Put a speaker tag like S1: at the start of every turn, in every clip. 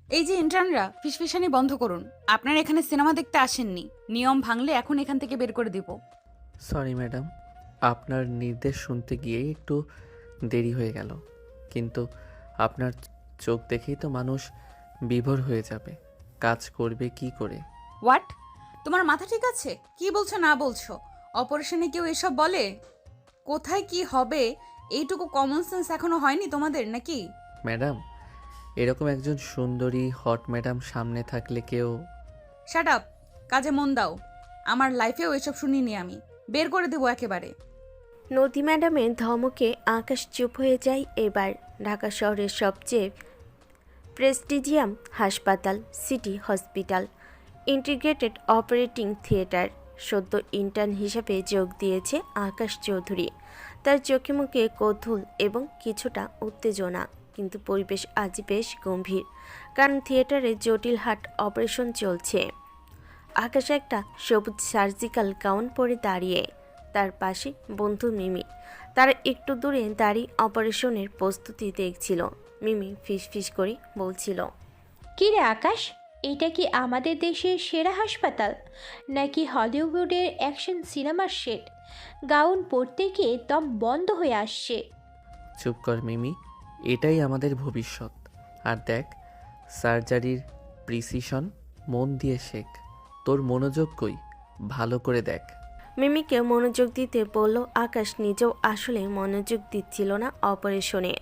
S1: এই যে ইন্টার্নরা, ফিসফিসানি বন্ধ করুন। আপনারা এখানে সিনেমা দেখতে আসেননি। নিয়ম ভাঙলে এখন এখান থেকে বের করে দিব।
S2: সরি ম্যাডাম, আপনার নির্দেশ শুনতে গিয়ে একটু দেরি হয়ে গেল, কিন্তু আপনার চোখ দেখেই তো মানুষ বিভোর হয়ে যাবে। কাজ করবে কি করে?
S1: হোয়াট? তোমার মাথা ঠিক আছে? কি বলছো না বলছো? অপারেশনে কেউ এসব বলে? কোথায় কি হবে এইটুকু কমন সেন্স এখনো হয়নি তোমাদের নাকি?
S2: ম্যাডাম, এরকম একজন সুন্দরী হট ম্যাডাম সামনে থাকলে কেউ...
S1: শাট আপ! কাজে মন দাও। আমার লাইফেও এসব শুনিনি আমি। বের করে দেবো একেবারে।
S3: নদী ম্যাডামের ধমকে আকাশ চুপ হয়ে যায় এবার। ঢাকা শহরের সবচেয়ে প্রেস্টিজিয়াম হাসপাতাল, city hospital, integrated operating theatre সদ্য ইন্টার্ন হিসাবে যোগ দিয়েছে আকাশ চৌধুরী। তার চোখে মুখে কৌতূহল এবং কিছুটা উত্তেজনা, কিন্তু পরিবেশ আজ বেশ গম্ভীর, কারণ থিয়েটারে জটিল হার্ট অপারেশন চলছে। আকাশ একটা সবুজ সার্জিক্যাল গাউন পরে দাঁড়িয়ে, তার পাশে বন্ধু মিমি। তারা একটু দূরে দাঁড়িয়ে অপারেশনের প্রস্তুতি দেখছিল। মিমি ফিসফিস করে বলছিল,
S4: কি রে আকাশ, এটা কি আমাদের দেশের সেরা হাসপাতাল নাকি হলিউডের অ্যাকশন সিনেমার সেট? গাউন পরতে গিয়ে দম বন্ধ হয়ে আসছে।
S2: চুপ কর মিমি, এটাই আমাদের ভবিষ্যৎ। আর দেখ, সার্জারির প্রিসিশন মন দিয়ে শেখ। তোর মনোযোগ কই, ভালো করে দেখ।
S3: মিমিকে মনোযোগ দিতে বলল আকাশ নিজেও আসলে মনোযোগ দিচ্ছিল না অপারেশনে,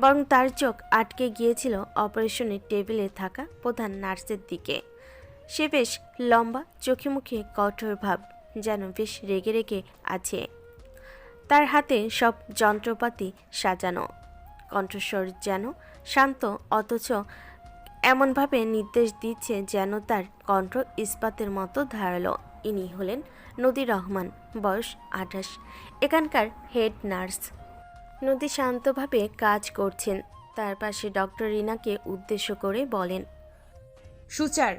S3: বরং তার চোখ আটকে গিয়েছিল অপারেশনের টেবিলে থাকা প্রধান নার্সের দিকে। সে বেশ লম্বা, চোখে মুখে কঠোর ভাব, যেন বেশ রেগে রেগে আছে। তার হাতে সব যন্ত্রপাতি সাজানো, কণ্ঠস্বর যেন শান্ত অথচ এমনভাবে নির্দেশ দিচ্ছে যেন তার কণ্ঠ ইস্পাতের মতো ধারালো। ইনি হলেন নদী রহমান, বয়স 28, এখানকার হেড নার্স। নদী শান্তভাবে কাজ করছেন। তার পাশে ডক্টর রিনাকে উদ্দেশ্য করে বলেন,
S1: suture,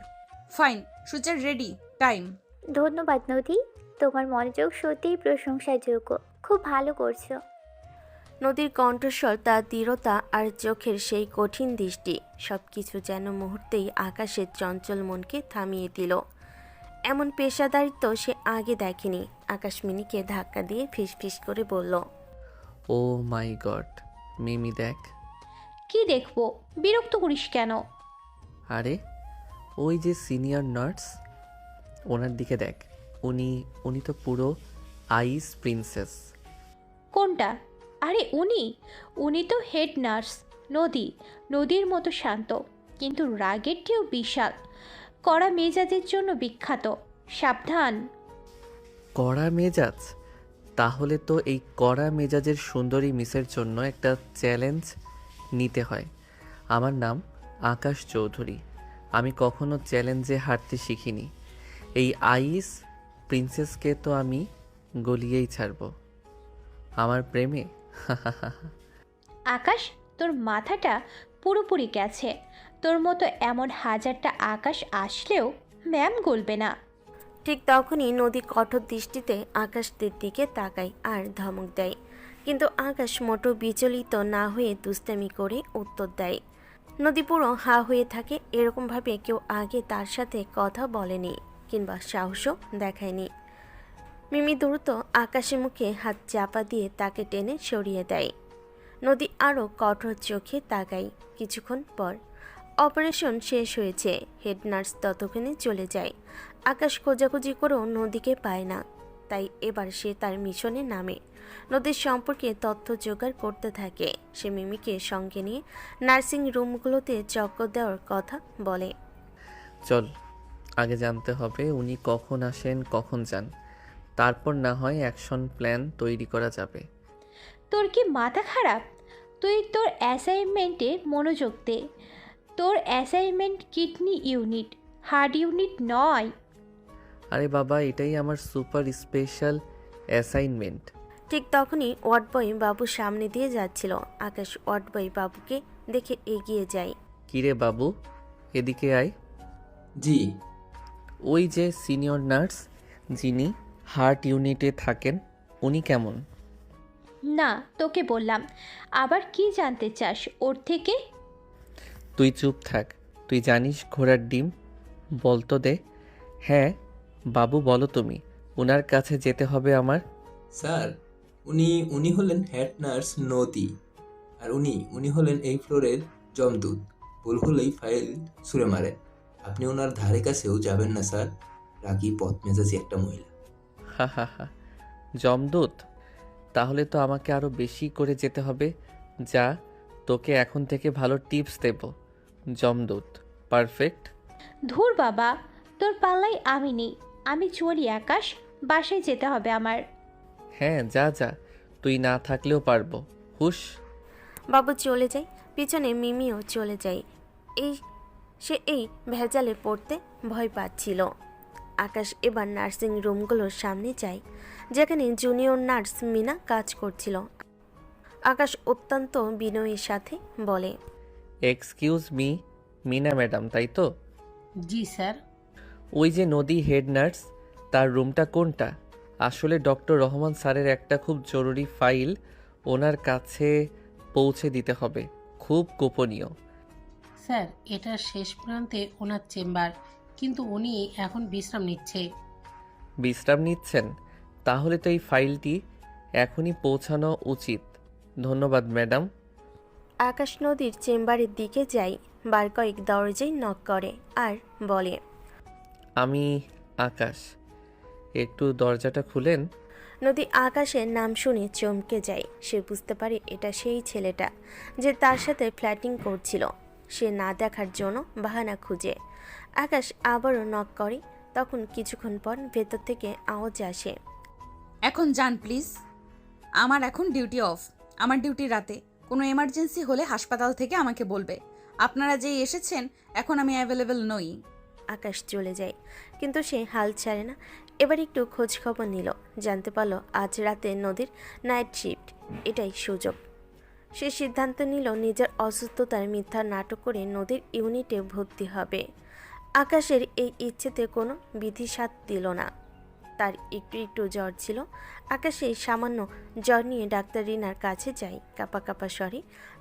S1: fine. Suture ready, time.
S5: ধন্যবাদ নদী, তোমার মনোযোগ সত্যিই প্রশংসার যোগ্য। খুব ভালো করছো।
S3: নদীর কণ্ঠস্বর, তার দৃঢ়তা আর চোখের সেই কঠিন দৃষ্টি, সব কিছু যেন মুহূর্তেই আকাশের চঞ্চল মনকে থামিয়ে দিল। এমন পেশাদারিত্ব সে আগে দেখেনি। আকাশ মিনিকে ধাক্কা দিয়ে ফিসফিস করে বলল,
S2: ও মাই গড, মিমি দেখ।
S4: কি দেখবো? বিরক্ত করিস কেন?
S2: আরে, ওই যে সিনিয়র নার্স, ওনার দিকে দেখ। উনি উনি তো পুরো আইস প্রিন্সেস।
S4: কোনটা? আরে উনি উনি তো হেড নার্স। নদী, নদীর মতো শান্ত, কিন্তু রাগের চেয়েও বিশাল। কড়া মেজাজের জন্য বিখ্যাত। সাবধান।
S2: কড়া মেজাজ? তাহলে তো এই কড়া মেজাজের সুন্দরী মিসের জন্য একটা চ্যালেঞ্জ নিতে হয়। আমার নাম আকাশ চৌধুরী। আমি কখনো চ্যালেঞ্জে হারতে শিখিনি। এই আইস প্রিন্সেসকে তো আমি গলিয়েই ছাড়ব আমার প্রেমে।
S4: আকাশ, তোর মাথাটা পুরোপুরি গেছে। তোর মতো এমন হাজারটা আকাশ আসলেও ম্যাম গলবে না।
S3: ঠিক তখনই নদী কঠোর দৃষ্টিতে আকাশদের দিকে তাকায় আর ধমক দেয়, কিন্তু আকাশ মোটো বিচলিত না হয়ে দুষ্টামি করে উত্তর দেয়। নদী পুরো হা হয়ে থাকে। এরকমভাবে কেউ আগে তার সাথে কথা বলেনি কিংবা সাহসও দেখায়নি। মিমি দ্রুত আকাশের মুখে হাত চাপা দিয়ে তাকে টেনে সরিয়ে দেয়। নদী আরও কঠোর চোখে তাকায়। কিছুক্ষণ পর অপারেশন শেষ হয়েছে। হেড নার্স ততক্ষণে চলে যায়। আকাশ খোঁজাখুঁজি করেও নদীকে পায় না, তাই এবার সে তার মিশনে নামে। নদীর সম্পর্কে তথ্য জোগাড় করতে থাকে। সে মিমিকে সঙ্গে নিয়ে নার্সিং রুমগুলোতে চক্কর দেওয়ার কথা বলে।
S2: চল, আগে জানতে হবে উনি কখন আসেন কখন যান, তারপর না হয় অ্যাকশন প্ল্যান তৈরি করা যাবে।
S4: তোর কি মাথা খারাপ? তুই তোর অ্যাসাইনমেন্টে মনোযোগ দে। তোর assignment kidney unit, heart unit নয়।
S2: আরে বাবা, এটাই আমার সুপার স্পেশাল অ্যাসাইনমেন্ট।
S3: ঠিক তখনই ওয়ার্ড বয় বাবু সামনে দিয়ে যাচ্ছিল। আকাশ ওয়ার্ড বয় বাবুকে দেখে এগিয়ে যায়।
S2: কিরে বাবু, এদিকে আয়।
S6: জি।
S2: ওই যে সিনিয়র নার্স যিনি হার্ট ইউনিটে থাকেন, উনি কেমন?
S4: না, তোকে বললাম। আবার কি জানতে চাস ওর থেকে?
S2: তুই চুপ থাক, তুই জানিস ঘোড়ার ডিম? বলতো দে। হ্যাঁ বাবু, বলো তুমি। ওনার কাছে যেতে হবে আমার।
S6: স্যার, উনি উনি হলেন হেড নার্স নদী। আর উনি হলেন এই ফ্লোরের যমদূত। ভুল হলেই ফাইল ছুঁড়ে মারেন। আপনি ওনার ধারে কাছেও যাবেন না স্যার। রাগী বদমেজাজি একটা মহিলা।
S2: হা হা হা। যমদূত? তাহলে তো আমাকে আরও বেশি করে যেতে হবে। যা, তোকে এখন থেকে ভালো টিপস দেব। যমদূত পারফেক্ট।
S4: ধুর বাবা, তোর পাল্লাই আমি নেই। আমি চলি আকাশ, বাসায় যেতে হবে আমার।
S2: হ্যাঁ যা যা, তুই না থাকলেও পারবো। হুশ।
S3: বাবু চলে যায়, পিছনে মিমিও চলে যায়। এই ভেজালে পড়তে ভয় পাচ্ছিল। আকাশ এবার নার্সিং রুমগুলোর সামনে যায়, যেখানে জুনিয়র নার্স মিনা কাজ করছিল। আকাশ অত্যন্ত বিনয়ের সাথে বলে,
S2: এক্সকিউজ মি, মিনা ম্যাডাম তাই তো?
S7: জি স্যার।
S2: ওই যে নদী হেড নার্স, তার রুমটা কোনটা? আসলে ডক্টর রহমান স্যারের একটা খুব জরুরি ফাইল ওনার কাছে পৌঁছে দিতে হবে, খুব গোপনীয়।
S7: স্যার, এটার শেষ প্রান্তে ওনার চেম্বার, কিন্তু উনি এখন বিশ্রাম নিচ্ছে।
S2: বিশ্রাম নিচ্ছেন? তাহলে তো এই ফাইলটি এখনই পৌঁছানো উচিত। ধন্যবাদ ম্যাডাম।
S3: আকাশ নদীর চেম্বারের দিকে যায়, বার কয়েক দরজায় নক করে আর বলে,
S2: আমি আকাশ, একটু দরজাটা খুলেন।
S3: নদী আকাশের নাম শুনে চমকে যায়। সে বুঝতে পারে এটা সেই ছেলেটা যে তার সাথে ফ্ল্যাটিং করছিল। সে না দেখার জন্য বাহানা খুঁজে। আকাশ আবারও নক করে, তখন কিছুক্ষণ পর ভেতর থেকে আওয়াজ আসে,
S1: এখন যান প্লিজ, আমার এখন ডিউটি অফ। আমার ডিউটি রাতে। কোনো এমার্জেন্সি হলে হাসপাতাল থেকে আমাকে বলবে। আপনারা যেই এসেছেন, এখন আমি অ্যাভেলেবেল নই।
S3: আকাশ চলে যায়, কিন্তু সে হাল ছাড়ে না। এবার একটু খোঁজ খবর নিল, জানতে পারলো আজ রাতে নদীর নাইট শিফট। এটাই সুযোগ। সে সিদ্ধান্ত নিল নিজের অসুস্থতার মিথ্যা নাটক করে নদীর ইউনিটে ভর্তি হবে। আকাশের এই ইচ্ছেতে কোনো বিধিসাত দিল না। তার একটু একটু জ্বর ছিল। আকাশ এই সামান্য জ্বর নিয়ে ডাক্তার রিনার কাছে যায়। কাপা কাপা স্বরে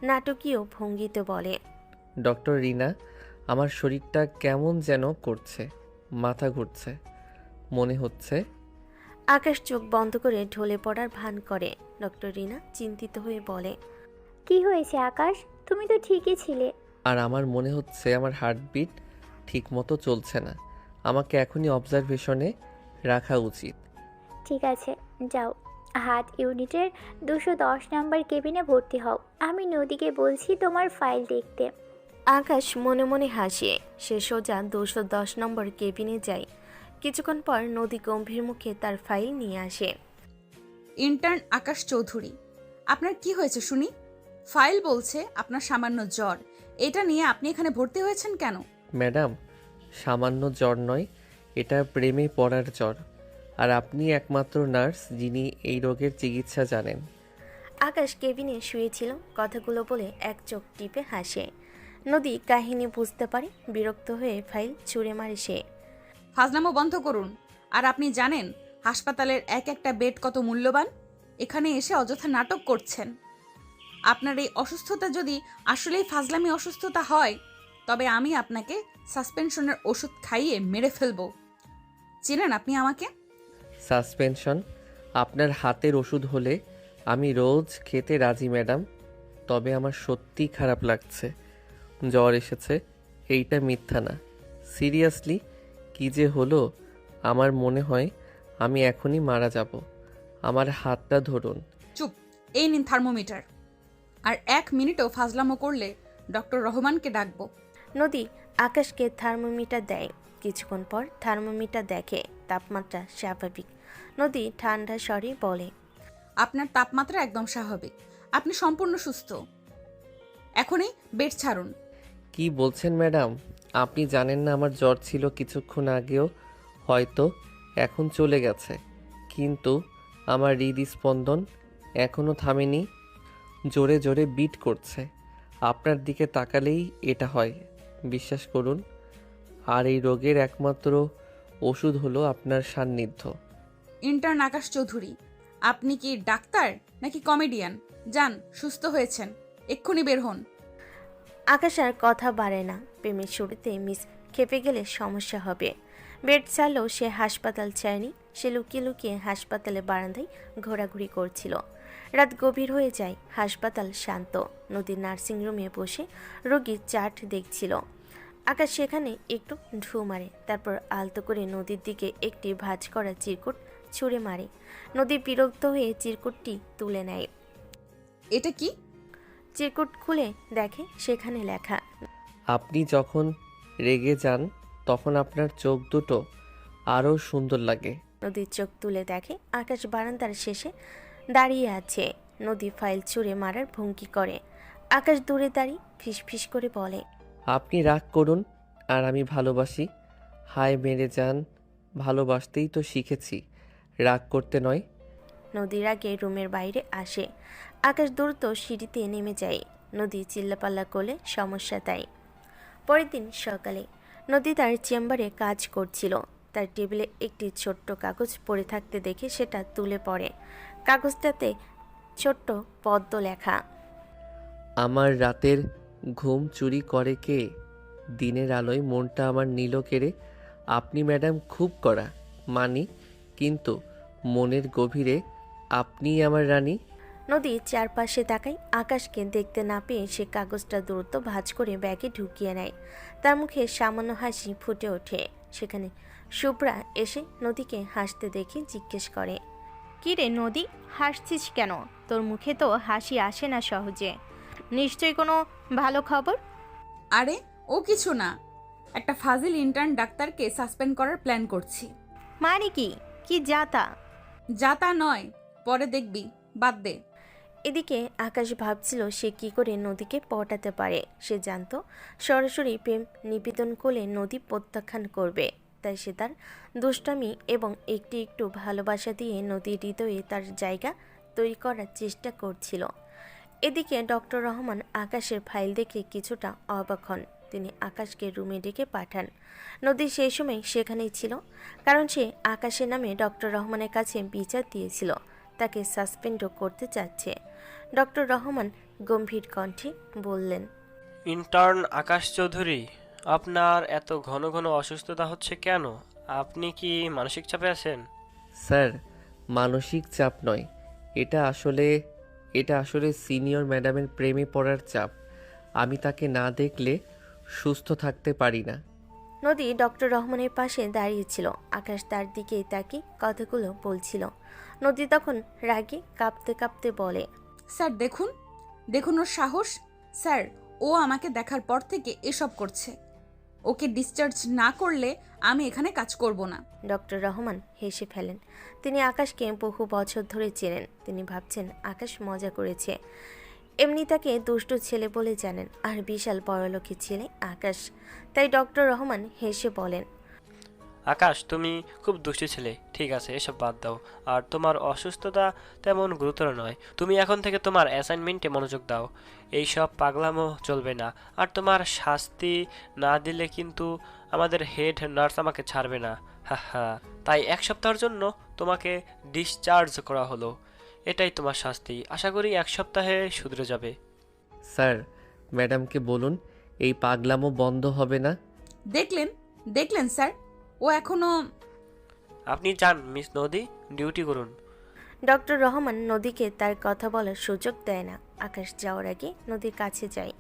S3: নাটকীয় ভঙ্গিতে বলে,
S2: ডক্টর রিনা, আমার শরীরটা কেমন যেন করছে, মাথা ঘুরছে মনে হচ্ছে।
S3: আকাশ চোখ বন্ধ করে ঢলে পড়ার ভান করে। ডক্টর রিনা চিন্তিত হয়ে বলে,
S5: কি হয়েছে আকাশ? তুমি তো ঠিকই ছিলে।
S2: আর আমার মনে হচ্ছে আমার হার্টবিট ঠিক মতো চলছে না। আমাকে এখনই অবজারভেশনে রাখা উচিত।
S5: ঠিক আছে, যাও হার্ট ইউনিটের 210 নাম্বার কেবিনে ভর্তি হও। আমি নদীকে বলছি তোমার ফাইল দেখতে।
S3: আকাশ মনে মনে হাসে। সে সোজা 210 নম্বর কেবিনে যায়। কিছুক্ষণ পর নদী গম্ভীর মুখে তার ফাইল নিয়ে আসে।
S1: ইন্টার্ন আকাশ চৌধুরী, আপনার কি হয়েছে শুনি? ফাইল বলছে আপনার সামান্য জ্বর। এটা নিয়ে আপনি এখানে ভর্তি হয়েছেন কেন?
S2: ম্যাডাম, সামান্য জ্বর নয়, এটা প্রেমে পড়ার জ্বর। আর আপনি একমাত্র নার্স যিনি এই রোগের চিকিৎসা জানেন।
S3: আকাশ কেবিনে শুয়েছিল, কথাগুলো বলে এক চোখ টিপে হাসে। নদী কাহিনী বুঝতে পারে, বিরক্ত হয়ে ফাইল ছুঁড়ে মারে সে।
S1: ফাজলামো বন্ধ করুন। আর আপনি জানেন হাসপাতালের এক একটা বেড কত মূল্যবান? এখানে এসে অযথা নাটক করছেন। আপনার এই অসুস্থতা যদি আসলেই ফাজলামি অসুস্থতা হয়, তবে আমি আপনাকে সাসপেনশনের ওষুধ খাইয়ে মেরে ফেলবো। চেনেন আপনি আমাকে?
S2: সাসপেনশন? আপনার হাতের ওষুধ হলে আমি রোজ খেতে রাজি ম্যাডাম। তবে আমার সত্যি খারাপ লাগছে। জ্বর এসেছে, এইটা মিথ্যা না। সিরিয়াসলি কি যে হলো, আমার মনে হয় আমি এখনই মারা যাব। আমার হাতটা ধরুন।
S1: চুপ, এই নিন থার্মোমিটার। আর 1 মিনিটও ফাজলামো করলে ডক্টর রহমানকে ডাকবো।
S3: নদী আকাশকে থার্মোমিটার দেয়। কিছুক্ষণ পর থার্মোমিটার দেখে তাপমাত্রা স্বাভাবিক। নদী ঠান্ডা স্বরে বলে,
S1: আপনার তাপমাত্রা একদম স্বাভাবিক। আপনি সম্পূর্ণ সুস্থ। এখনই বেড ছাড়ুন।
S2: কি বলছেন ম্যাডাম? আপনি জানেন না আমার জ্বর ছিল কিছুক্ষণ আগেও, হয়তো এখন চলে গেছে, কিন্তু আমার হৃদস্পন্দন এখনও থামেনি, জোরে জোরে বিট করছে। আপনার দিকে তাকালেই এটা হয়, বিশ্বাস করুন। আর এই রোগের একমাত্র ওষুধ হলো আপনার সান্নিধ্য।
S1: ইন্টার্ন আকাশ চৌধুরী, আপনি কি ডাক্তার নাকি কমেডিয়ান? যান, সুস্থ হয়েছেন, এক্ষুনি বের হন।
S3: আকাশ আর কথা বাড়ে না। প্রেমের শুরুতে মিস খেপে গেলে সমস্যা হবে। বেড ছাড়লেও সে হাসপাতাল চায়নি। সে লুকিয়ে লুকিয়ে হাসপাতালে বারান্দায় ঘোরাঘুরি করছিল। রাত গভীর হয়ে যায়, হাসপাতাল শান্ত। নদীর নার্সিংরুমে বসে রোগীর চার্ট দেখছিল। আকাশ সেখানে একটু ঢু মারে, তারপর আলতো করে নদীর দিকে একটি ভাঁজ করা চিরকুট ছুঁড়ে মারে। নদী বিরক্ত হয়ে চিরকুটটি তুলে নেয়।
S1: এটা কি?
S3: চিরকুট খুলে দেখে সেখানে লেখা,
S2: আপনি যখন রেগে যান তখন আপনার চোখ দুটো আরও সুন্দর লাগে।
S3: নদীর চোখ তুলে দেখে আকাশ বারান্দার শেষে দাঁড়িয়ে আছে। নদী ফাইল ছুঁড়ে মারার ভঙ্গি করে। আকাশ দূরে দাঁড়িয়ে ফিসফিস করে বলে,
S2: আপনি রাগ করুন আর আমি ভালোবাসি। হায় মেরে যান, ভালোবাসতেই তো শিখেছি, রাগ করতে নয়।
S3: নদীর আগে রুমের বাইরে আসে। আকাশ দ্রুত সিঁড়িতে নেমে যায়। নদী চিল্লাপাল্লা করলে সমস্যা তাই। পরের দিন সকালে নদী তার চেম্বারে কাজ করছিল। তার টেবিলে একটি ছোট্ট কাগজ পড়ে থাকতে দেখে সেটা তুলে পড়ে। কাগজটাতে ছোট্ট পদ্ম লেখা,
S2: আমার রাতের ঘুম চুরি করে কে? দিনের আলোয় মনটা আমার নীল কেড়ে। আপনি ম্যাডাম খুব কড়া মানি, কিন্তু মনের গভীরে আপনিই আমার রানী।
S3: নদী চারপাশে তাকায়। আকাশকে দেখতে না পেয়ে সে কাগজটা দ্রুত ভাঁজ করে ব্যাগে ঢুকিয়ে নেয়। তার মুখে সামান্য হাসি ফুটে ওঠে। সেখানে শুভ্রা এসে নদীকে হাসতে দেখে জিজ্ঞেস করে,
S8: কি রে নদী, হাসছিস কেন? তোর মুখে তো হাসি আসে না সহজে। নিশ্চয়ই কোনো ভালো খবর?
S1: আরে ও কিছু না, একটা ফাজিল ইন্টার্ন ডাক্তারকে সাসপেন্ড করার প্ল্যান করছি।
S8: মানে কি? কি যাতা?
S1: যা তা নয়, পরে দেখবি, বাদ দে।
S3: এদিকে আকাশ ভাবছিল সে কি করে নদীকে পটাতে পারে। সে জানতো সরাসরি প্রেম নিবেদন করলে নদী প্রত্যাখ্যান করবে। তাই সে তার দুষ্টামি এবং একটু একটু ভালোবাসা দিয়ে নদীর হৃদয়ে তার জায়গা তৈরি করার চেষ্টা করছিল। এদিকে ডক্টর রহমান আকাশের ফাইল দেখে কিছুটা অবাক হন। তিনি আকাশকে রুমে ডেকে পাঠান। নদী সেই সময় সেখানেই ছিল, কারণ সে আকাশের নামে ডক্টর রহমানের কাছে বিচার দিয়েছিল। তাকে সাসপেন্ডও করতে চাচ্ছে। ডক্টর রহমান গম্ভীর কণ্ঠে বললেন,
S9: ইন্টার্ন আকাশ চৌধুরী, আপনার এত ঘন ঘন অসুস্থতা হচ্ছে কেন? আপনি কি মানসিক চাপে আছেন?
S2: স্যার, মানসিক চাপ নয়, এটা আসলে সিনিয়র ম্যাডামের প্রেমে পড়ার চাপ। আমি তাকে না দেখলে সুস্থ থাকতে পারি না।
S3: নদী ডক্টর রহমানের পাশে দাঁড়িয়েছিল। আকাশ তার দিকেই তাকিয়ে কথাগুলো বলছিল। নদী তখন রাগে কাঁপতে কাঁপতে বলে,
S1: স্যার দেখুন, দেখুন ওর সাহস। স্যার, ও আমাকে দেখার পর থেকে এসব করছে। ওকে ডিসচার্জ না করলে আমি এখানে কাজ করব না।
S3: ডক্টর রহমান হেসে ফেলেন। তিনি আকাশকে বহু বছর ধরে চেনেন। তিনি ভাবছেন আকাশ মজা করেছে। এমনি তাকে দুষ্টু ছেলে বলে জানেন, আর বিশাল বড়লোকের ছেলে আকাশ। তাই ডক্টর রহমান হেসে বলেন,
S9: আকাশ, তুমি খুব দুষ্টু ছেলে। ঠিক আছে, এসব বাদ দাও। আর তোমার অসুস্থতা তেমন গুরুতর নয়। তুমি এখন থেকে তোমার অ্যাসাইনমেন্টে মনোযোগ দাও। এইসব পাগলামো চলবে না। আর তোমার শাস্তি না দিলে কিন্তু আমাদের হেড নার্স আমাকে ছাড়বে না। হা হা। তাই 1 সপ্তাহের জন্য তোমাকে ডিসচার্জ করা হলো। এটাই তোমার শাস্তি। আশা করি 1 সপ্তাহে শুধরে যাবে।
S2: স্যার, ম্যাডামকে বলুন এই পাগলামো বন্ধ হবে না।
S1: দেখলেন দেখলেন স্যার, ও এখনো।
S9: আপনি যান মিস নদী, ডিউটি করুন।
S3: ডক্টর রহমান নদীকে তার কথা বলার সুযোগ দেয় না। আকাশ যাওয়ার আগে নদীর কাছে যায়।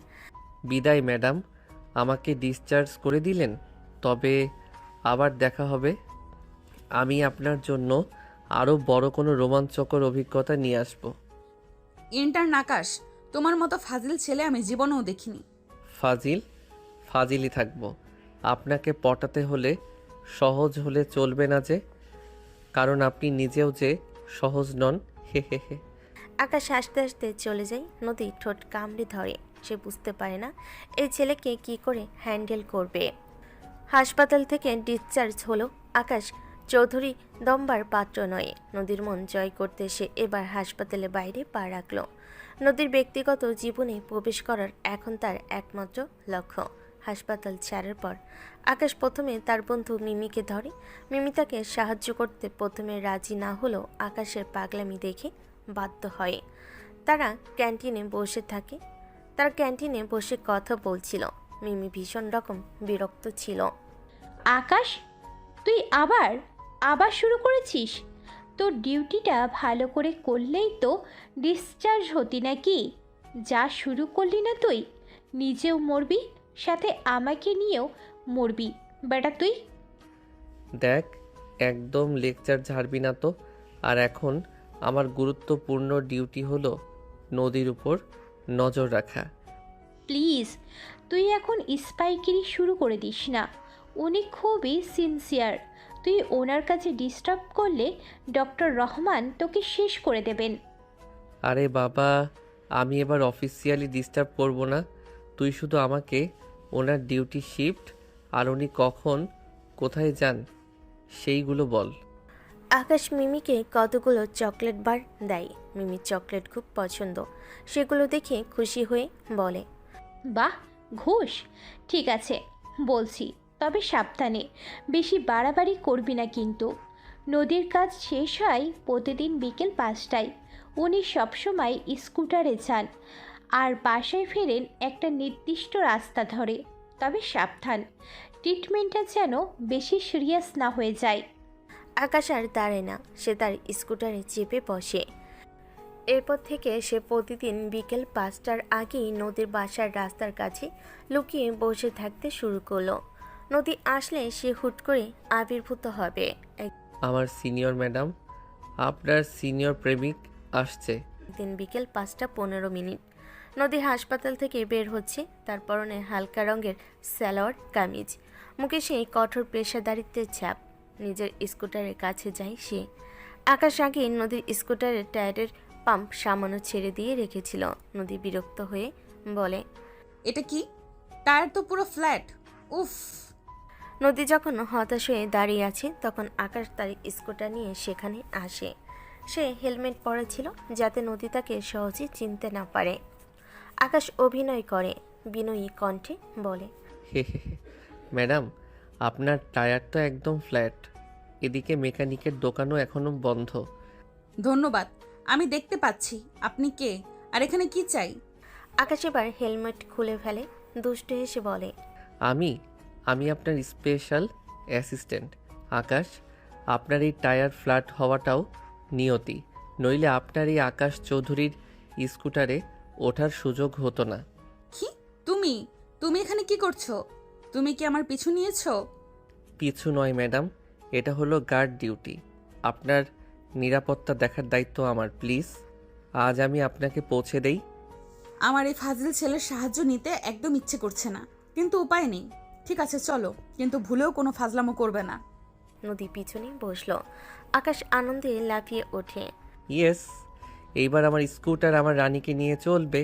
S2: বিদায় ম্যাডাম, আমাকে ডিসচার্জ করে দিলেন, তবে আবার দেখা হবে। আমি আপনার জন্য আরও বড় কোনো রোমাঞ্চকর অভিজ্ঞতা নিয়ে আসব।
S1: ইন্টার্ন আকাশ, তোমার মতো ফাজিল ছেলে আমি জীবনেও দেখিনি।
S2: ফাজিলই থাকবো। আপনাকে পটাতে হলে সহজ হলে চলবে না যে, কারণ আপনি নিজেও যে সহজ নন। হে হে হে।
S3: আকাশ হাসতে হাসতে চলে যায়। নদী ঠোঁট কামড়ে ধরে। সে বুঝতে পারে না এই ছেলেকে কি করে হ্যান্ডেল করবে। হাসপাতাল থেকে ডিসচার্জ হলো আকাশ চৌধুরী দম্বার পাত্র নয়। নদীর মন জয় করতে সে এবার হাসপাতালে বাইরে পা রাখল। নদীর ব্যক্তিগত জীবনে প্রবেশ করার এখন তার একমাত্র লক্ষ্য। হাসপাতাল ছাড়ার পর আকাশ প্রথমে তার বন্ধু মিমিকে ধরে। মিমি তাকে সাহায্য করতে প্রথমে রাজি না হলেও আকাশের পাগলামি দেখে বাধ্য হয়। তারা ক্যান্টিনে বসে থাকে। তারা ক্যান্টিনে বসে কথা বলছিল। মিমি ভীষণ রকম বিরক্ত ছিল।
S4: আকাশ, তুই আবার আবার শুরু করেছিস? তোর ডিউটিটা ভালো করে করলেই তো ডিসচার্জ হতি নাকি? যা শুরু করলি না তুই, নিজেও মরবি, সাথে আমাকে নিয়েও মরবি বেটা তুই।
S2: দেখ, একদম লেকচার ঝাড়বি না তো। আর এখন আমার গুরুত্বপূর্ণ ডিউটি হলো নদীর উপর নজর রাখা।
S4: প্লিজ, তুই এখন স্পাইকিরি শুরু করে দিস না। উনি খুবই সিনসিয়ার। তুই ওনার কাছে ডিস্টার্ব করলে ডক্টর রহমান তোকে শেষ করে দেবেন।
S2: আরে বাবা, আমি এবার অফিসিয়ালি ডিস্টার্ব করব না। তুই শুধু আমাকে ওনার ডিউটি শিফট আর উনি কখন কোথায় যান সেইগুলো বল।
S3: আকাশ মিমিকে কতগুলো চকলেট বার দেয়। মিমির চকলেট খুব পছন্দ। সেগুলো দেখে খুশি হয়ে বলে,
S4: বাহ, ঘুষ! ঠিক আছে, বলছি, তবে সাবধানে, বেশি বাড়াবাড়ি করবি না কিন্তু। নদীর কাজ শেষ হয় প্রতিদিন বিকেল 5টায়। উনি সবসময় স্কুটারে যান আর বাসায় ফেরেন একটা নির্দিষ্ট রাস্তা ধরে। তবে সাবধান, ট্রিটমেন্টটা যেন বেশি সিরিয়াস না হয়ে যায়।
S3: আকাশ আর দাঁড়ায় না, সে তার স্কুটারে চেপে বসে। এরপর থেকে সে প্রতিদিন বিকেল 5টার আগেই নদীর বাসার রাস্তার কাছে লুকিয়ে বসে থাকতে শুরু করলো। নদী আসলে সে হুট করে আবির্ভূত হবে।
S2: আমার সিনিয়র ম্যাডাম, আপনার সিনিয়র প্রেমিক আসছে।
S3: একদিন বিকেল 5:15। নদী হাসপাতাল থেকে বের হচ্ছে। তার পরনে হালকা রঙের সালোয়ার কামিজ, মুখে সেই কঠোর পেশাদারিত্বের ছাপ। নিজের স্কুটারের কাছে যায় সে। আকাশ আগে নদীর স্কুটারের টায়ারের পাম্প সামান্য ছেড়ে দিয়ে রেখেছিল। নদী বিরক্ত হয়ে বলে,
S1: এটা কি? টায়ার তো পুরো ফ্ল্যাট। উফ!
S3: নদী যখন হতাশ হয়ে দাঁড়িয়ে আছে তখন আকাশ তার স্কুটার নিয়ে সেখানে আসে। সে হেলমেট পরা ছিল যাতে নদী তাকে সহজে চিনতে না পারে। আকাশ অভিনয় করে, বিনয়ী কণ্ঠে বলে,
S2: হে হে হে। ম্যাডাম, আপনার টায়ার তো একদম ফ্ল্যাট। এদিকে মেকানিকের দোকানও এখনো বন্ধ।
S1: ধন্যবাদ, আমি দেখতে পাচ্ছি আপনি কে আর এখানে কি চাই।
S3: আকাশ এবার হেলমেট খুলে ফেলে, দুষ্ট হেসে বলে,
S2: আমি আপনার স্পেশাল অ্যাসিস্ট্যান্ট আকাশ। আপনার এই টায়ার ফ্ল্যাট হওয়াটাও নিয়তি, নইলে আপনার এই আকাশ চৌধুরীর স্কুটারে ওঠার সুযোগ হতো না।
S1: কি? তুমি তুমি এখানে কি করছো? তুমি কি আমার পিছু নিয়েছো?
S2: পিছু নয় ম্যাডাম, এটা হলো গার্ড ডিউটি। আপনার নিরাপত্তা দেখার দায়িত্ব আমার। প্লিজ, আজ আমি আপনাকে পৌঁছে দেই।
S1: আমার এই ফাজিল ছেলের সাহায্য নিতে একদম ইচ্ছে করছে না, কিন্তু উপায় নেই। ঠিক আছে চলো, কিন্তু ভুলেও কোনো ফাজলামো করবে না।
S3: নদী পিছনে বসলো। আকাশ আনন্দে লাফিয়ে ওঠে।
S2: ইয়েস, এইবার আমার স্কুটার আমার রানীকে নিয়ে চলবে।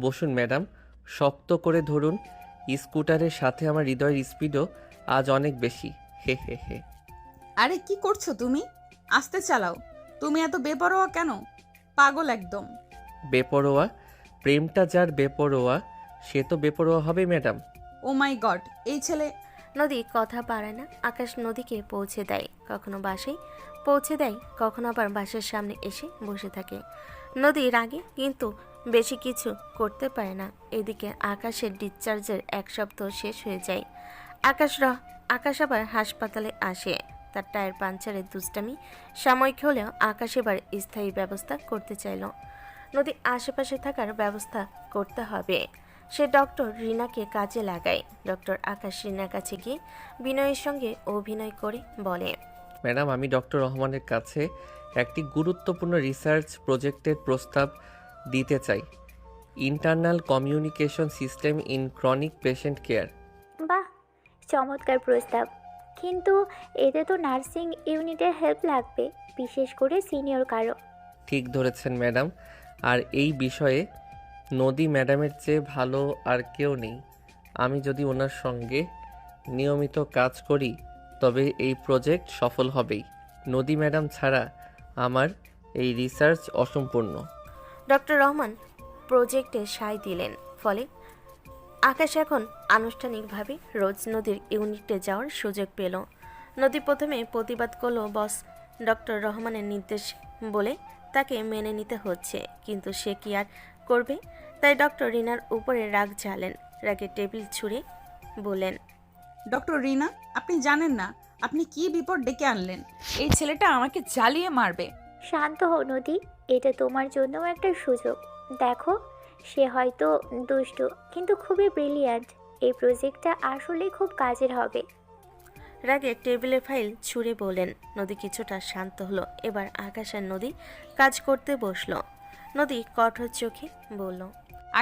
S2: বসুন ম্যাডাম, শক্ত করে ধরুন। স্কুটারের সাথে আমার হৃদয়ের স্পিডও আজ অনেক বেশি। হে হে হে।
S1: আরে কি করছো তুমি? আস্তে চালাও। তুমি এত বেপরোয়া কেন? পাগল একদম।
S2: বেপরোয়া? প্রেমটা যার বেপরোয়া সে তো বেপরোয়া হবে ম্যাডাম।
S1: ও মাই গড, এই ছেলে।
S3: নদী কথা বাড়ায় না। আকাশ নদীকে পৌঁছে দেয়, কখনো বাসায় পৌঁছে দেয়, কখনো আবার বাসার সামনে এসে বসে থাকে। নদী রাগে কিন্তু বেশি কিছু করতে পারে না। এদিকে আকাশের ডিসচার্জের 1 সপ্তাহ শেষ হয়ে যায়। আকাশ আবার হাসপাতালে আসে। তার টায়ার পাঞ্চারের দুষ্টামি সাময়িক হলেও আকাশ এবার স্থায়ী ব্যবস্থা করতে চাইল। নদী আশেপাশে থাকার ব্যবস্থা করতে হবে। সে ডক্টর রিনাকে কাজে লাগায়। ডক্টর আকাশ রিনার কাছে গিয়ে বিনয়ের সঙ্গে অভিনয় করে বলে,
S2: ম্যাডাম, আমি ডক্টর রহমানের কাছে একটি গুরুত্বপূর্ণ রিসার্চ প্রজেক্টের প্রস্তাব দিতে চাই। Internal communication system in chronic patient care.
S5: বাহ, চমৎকার প্রস্তাব। কিন্তু এতে তো নার্সিং ইউনিটের হেল্প লাগবে, বিশেষ করে সিনিয়র কারো।
S2: ঠিক ধরেছেন ম্যাডাম, আর এই বিষয়ে নদী ম্যাডামের চেয়ে ভালো আর কেউ নেই। আমি যদি ওনার সঙ্গে নিয়মিত কাজ করি তবে এই প্রজেক্ট সফল হবেই। নদী ম্যাডাম ছাড়া আমার এই রিসার্চ অসম্পূর্ণ।
S3: ডক্টর রহমান প্রজেক্টে সায় দিলেন। ফলে আকাশ এখন আনুষ্ঠানিকভাবে রোজ নদীর ইউনিটে যাওয়ার সুযোগ পেল। নদী প্রথমে প্রতিবাদ করল, বস ডক্টর রহমানের নির্দেশ বলে তাকে মেনে নিতে হচ্ছে। কিন্তু সে কি আর করবে, তাই ডক্টর রিনার উপরে রাগ ঝালেন। রাগে টেবিল ছুঁড়ে বললেন,
S1: ডক্টর রিনা, আপনি জানেন না আপনি কি বিপদ ডেকে আনলেন। এই ছেলেটা আমাকে জ্বালিয়ে মারবে।
S5: শান্ত হও নদী, এটা তোমার জন্যও একটা সুযোগ। দেখো, সে হয়তো দুষ্টু কিন্তু খুবই ব্রিলিয়ান্ট। এই প্রজেক্টটা আসলে খুব কাজের হবে।
S3: রাগে টেবিলের ফাইল ছুঁড়ে বললেন। নদী কিছুটা শান্ত হলো। এবার আকাশ আর নদী কাজ করতে বসলো। নদী কঠোর চোখে বলল,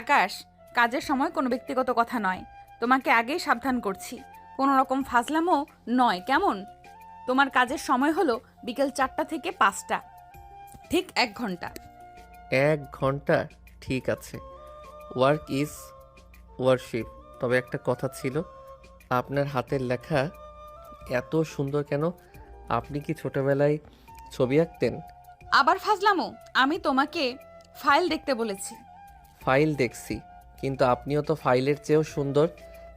S1: আকাশ, কাজের সময় কোনো ব্যক্তিগত কথা নয়। তোমাকে আগেই সাবধান করছি, কোনো রকম ফাজলামো নয়, কেমন? তোমার কাজের সময় হলো বিকেল 4টা থেকে 5টা, ঠিক 1 ঘন্টা।
S2: 1 ঘন্টা? ঠিক আছে, ওয়ার্ক ইজ ওয়ারশিপ। তবে একটা কথা ছিল, আপনার হাতের লেখা এত সুন্দর কেন? আপনি কি ছোটবেলায় ছবি আঁকতেন?
S1: আবার ফাজলামো? আমি তোমাকে ফাইল দেখতে বলেছি।
S2: ফাইল দেখছি, কিন্তু আপনিও তো ফাইলের চেয়েও সুন্দর,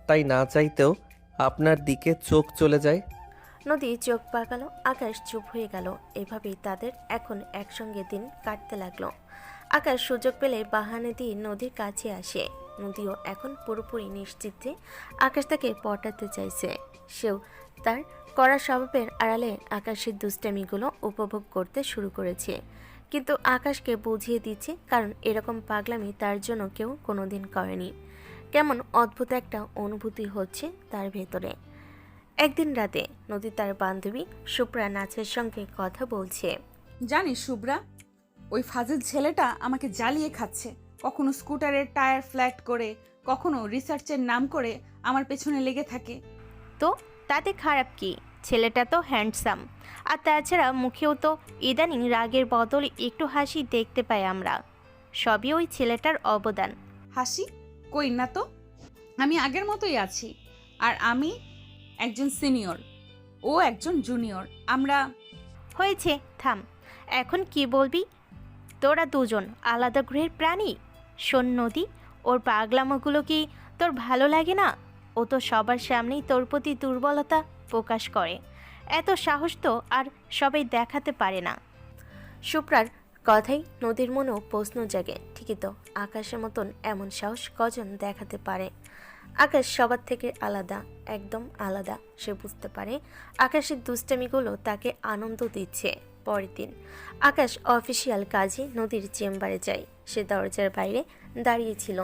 S2: তাই না চাইতেও আপনার দিকে চোখ চলে যায়।
S3: নদী চোখ পাকালো। আকাশ চুপ হয়ে গেল। এভাবেই তাদের এখন একসঙ্গে দিন কাটতে লাগলো। আকাশ সুযোগ পেলে বাহানে দিয়ে নদীর কাছে আসে। নদীও এখন পুরোপুরি নিশ্চিত যে আকাশ তাকে পটাতে চাইছে। সেও তার কড়া স্বভাবের আড়ালে আকাশের দুষ্টামিগুলো উপভোগ করতে শুরু করেছে। কিন্তু আকাশকে বুঝিয়ে দিচ্ছে, কারণ এরকম পাগলামি তার জন্য কেউ কোনোদিন করেনি। কেমন অদ্ভুত একটা অনুভূতি হচ্ছে তার ভেতরে। একদিন রাতে নদী তার বান্ধবী শুভ্রা নাচের সঙ্গে কথা বলছে।
S1: জানিস শুভ্রা, ওই ফাজিল ছেলেটা আমাকে জ্বালিয়ে খাচ্ছে। কখনো স্কুটারের টায়ার ফ্ল্যাট করে, কখনো রিসার্চের নাম করে আমার পেছনে লেগে থাকে।
S8: তো তাতে খারাপ কি? ছেলেটা তো হ্যান্ডসাম। আর তাছাড়া মুখেও তো ইদানিং রাগের বদলে একটু হাসি দেখতে পাই আমরা। সবই ওই ছেলেটার অবদান।
S1: হাসি? কই না তো, আমি আগের মতোই আছি। আর আমি একজন সিনিয়র, ও একজন জুনিয়র। আমরা
S8: হয়েছে, থাম। এখন কি বলবি? তোরা দুজন আলাদা গ্রহের প্রাণী। শোন নদী, ওর পাগলামোগুলো কি তোর ভালো লাগে না? ও তো সবার সামনেই তোর প্রতি দুর্বলতা প্রকাশ করে। এত সাহস তো আর সবাই দেখাতে পারে না।
S3: শুভ্রার কথাই নদীর মনেও প্রশ্ন জাগে। ঠিকই তো, আকাশের মতন এমন সাহস কজন দেখাতে পারে? আকাশ সবার থেকে আলাদা, একদম আলাদা। সে বুঝতে পারে আকাশের দুষ্টামিগুলো তাকে আনন্দ দিচ্ছে। পরের দিন আকাশ অফিসিয়াল কাজে নদীর চেম্বারে যায়। সে দরজার বাইরে দাঁড়িয়েছিল।